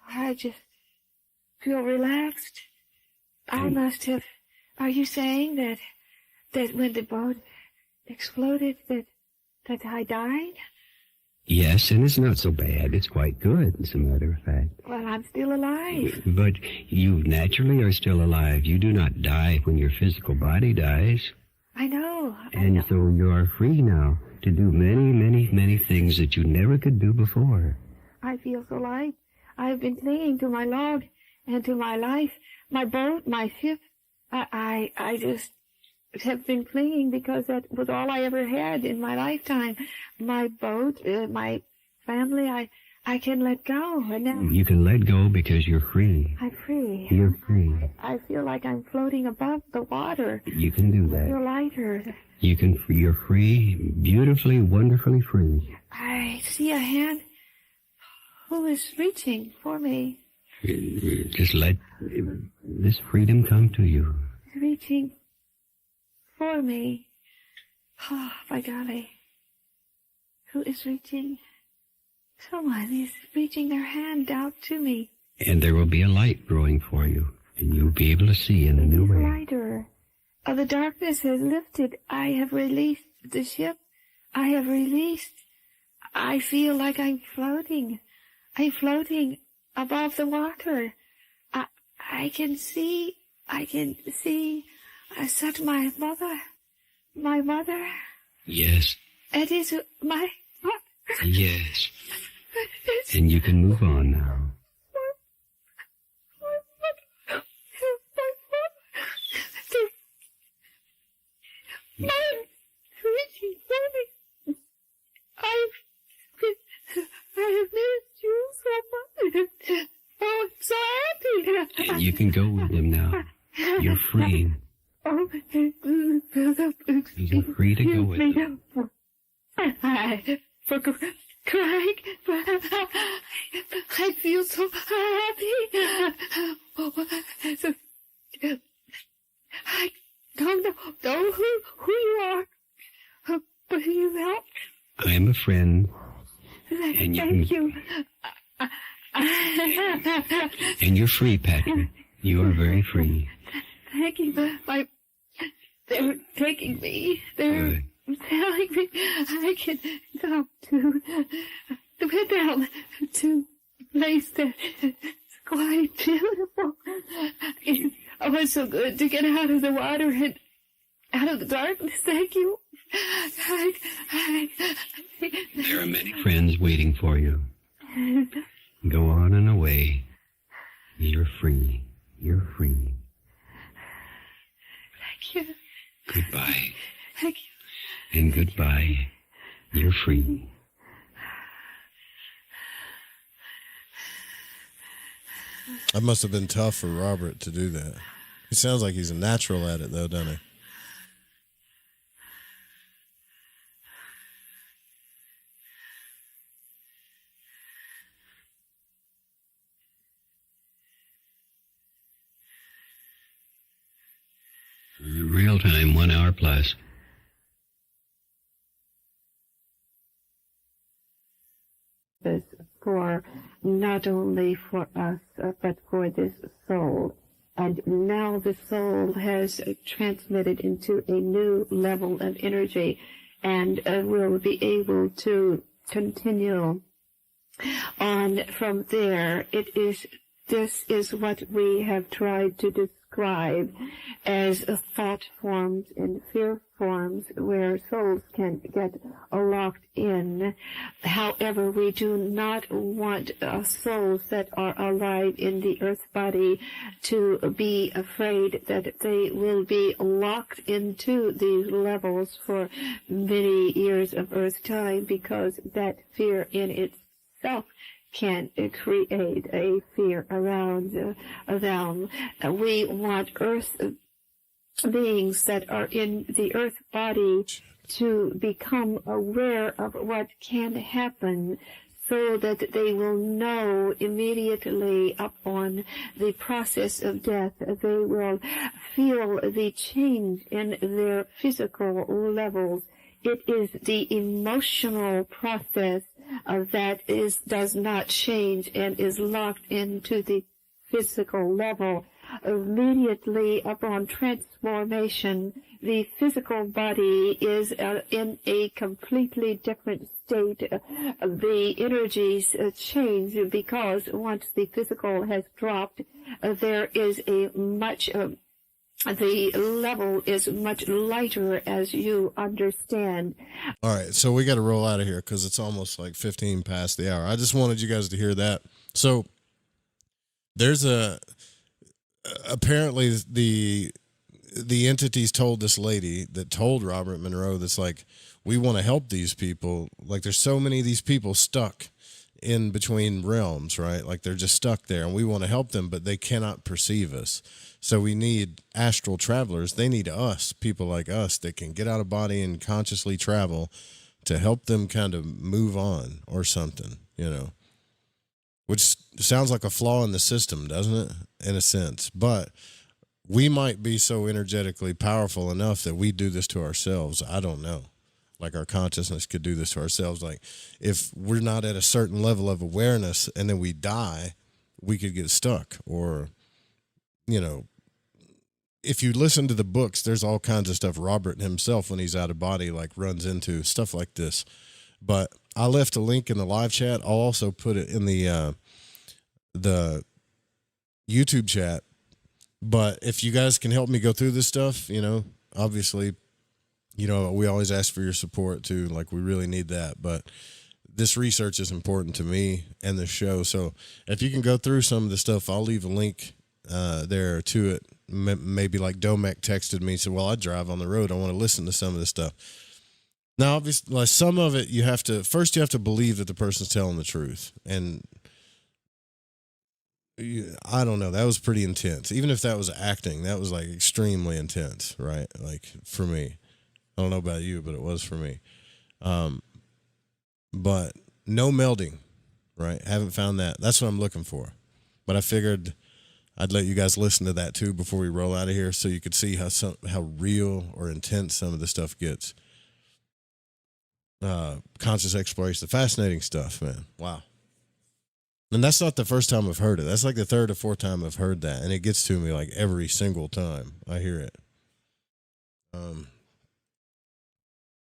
I just feel relaxed. I must have. Are you saying that when the boat exploded that I died? Yes, and it's not so bad. It's quite good, as a matter of fact. Well, I'm still alive. But you naturally are still alive. You do not die when your physical body dies. I know. And so you are free now to do many, many, many things that you never could do before. I feel so light. I've been clinging to my log and to my life, my boat, my ship. I just have been clinging because that was all I ever had in my lifetime. My boat, my family, I can let go. And now you can let go because you're free. I'm free. You're free. I feel like I'm floating above the water. You can do that. You're lighter. You're free, beautifully, wonderfully free. I see a hand. Who is reaching for me? Just let this freedom come to you. Reaching for me. Oh, by golly. Who is reaching? Someone is reaching their hand out to me. And there will be a light growing for you, and you'll be able to see in a new way. Lighter. The darkness has lifted. I have released the ship. I have released. I feel like I'm floating. I'm floating above the water. I can see. I said my mother. Yes. It is my mother. Yes. And you can move on now. I have missed you so much. Oh, I'm so happy. And you can go with them now. You're free. Oh, you're free to go with them. For crying, but I feel so happy. I don't know who you are, but you help. I am a friend. And Thank you. And you're free, Patrick. You are very free. Thank you. They're taking me. They're telling me I can go to down to place that is quite beautiful. It was so good to get out of the water and out of the darkness. Thank you. There are many friends waiting for you. Go on and away. You're free. You're free. Thank you. Goodbye. Thank you. And goodbye. You're free. That must have been tough for Robert to do that. He sounds like he's a natural at it, though, doesn't he? Real time, 1 hour plus. For not only for us, but for this soul. And now the soul has transmitted into a new level of energy and will be able to continue on from there. This is what we have tried to describe as thought forms and fear forms where souls can get locked in. However, we do not want souls that are alive in the earth body to be afraid that they will be locked into these levels for many years of earth time, because that fear in itself can create a fear around them. We want earth beings that are in the earth body to become aware of what can happen, so that they will know immediately upon the process of death. They will feel the change in their physical levels. It is the emotional process that does not change and is locked into the physical level. Immediately upon transformation, the physical body is in a completely different state. The energies change, because once the physical has dropped, there is a much the level is much lighter, as you understand. All right, so we got to roll out of here because it's almost like 15 past the hour. I just wanted you guys to hear that. So there's apparently the entities told this lady that told Robert Monroe that's like, we want to help these people. Like, there's so many of these people stuck in between realms, right? Like, they're just stuck there, and we want to help them, but they cannot perceive us. So we need astral travelers. They need us, people like us that can get out of body and consciously travel to help them kind of move on or something, you know, which sounds like a flaw in the system, doesn't it? In a sense, but we might be so energetically powerful enough that we do this to ourselves. I don't know. Like, our consciousness could do this to ourselves. Like, if we're not at a certain level of awareness and then we die, we could get stuck. Or, you know, if you listen to the books, there's all kinds of stuff Robert himself, when he's out of body, like, runs into stuff like this. But I left a link in the live chat. I'll also put it in the YouTube chat. But if you guys can help me go through this stuff, you know, obviously, you know, we always ask for your support too. Like, we really need that. But this research is important to me and the show. So if you can go through some of the stuff, I'll leave a link there to it. Maybe like Domek texted me and said, well, I drive on the road. I want to listen to some of this stuff. Now, obviously, like, some of it you have to believe that the person's telling the truth. And I don't know. That was pretty intense. Even if that was acting, that was like extremely intense, right? Like, for me. I don't know about you, but it was for me. But no melding, right? Haven't found that. That's what I'm looking for. But I figured I'd let you guys listen to that too before we roll out of here, so you could see how real or intense some of the stuff gets. Conscious exploration, fascinating stuff, man. Wow. And that's not the first time I've heard it. That's like the third or fourth time I've heard that, and it gets to me like every single time I hear it.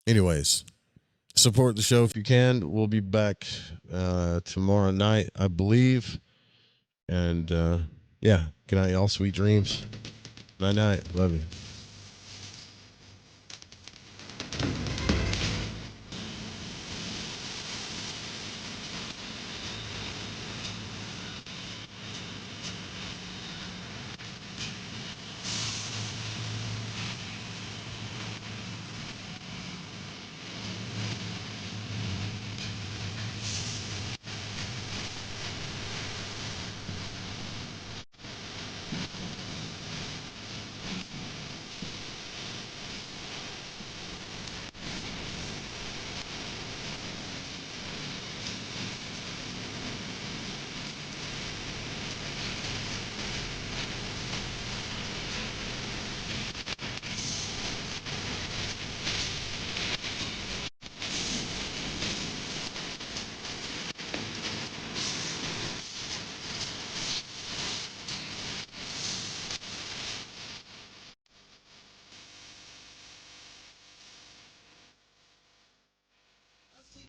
Anyways, Support the show if you can. We'll be back tomorrow night, I believe. And yeah, good night, y'all. Sweet dreams. Night night. Love you.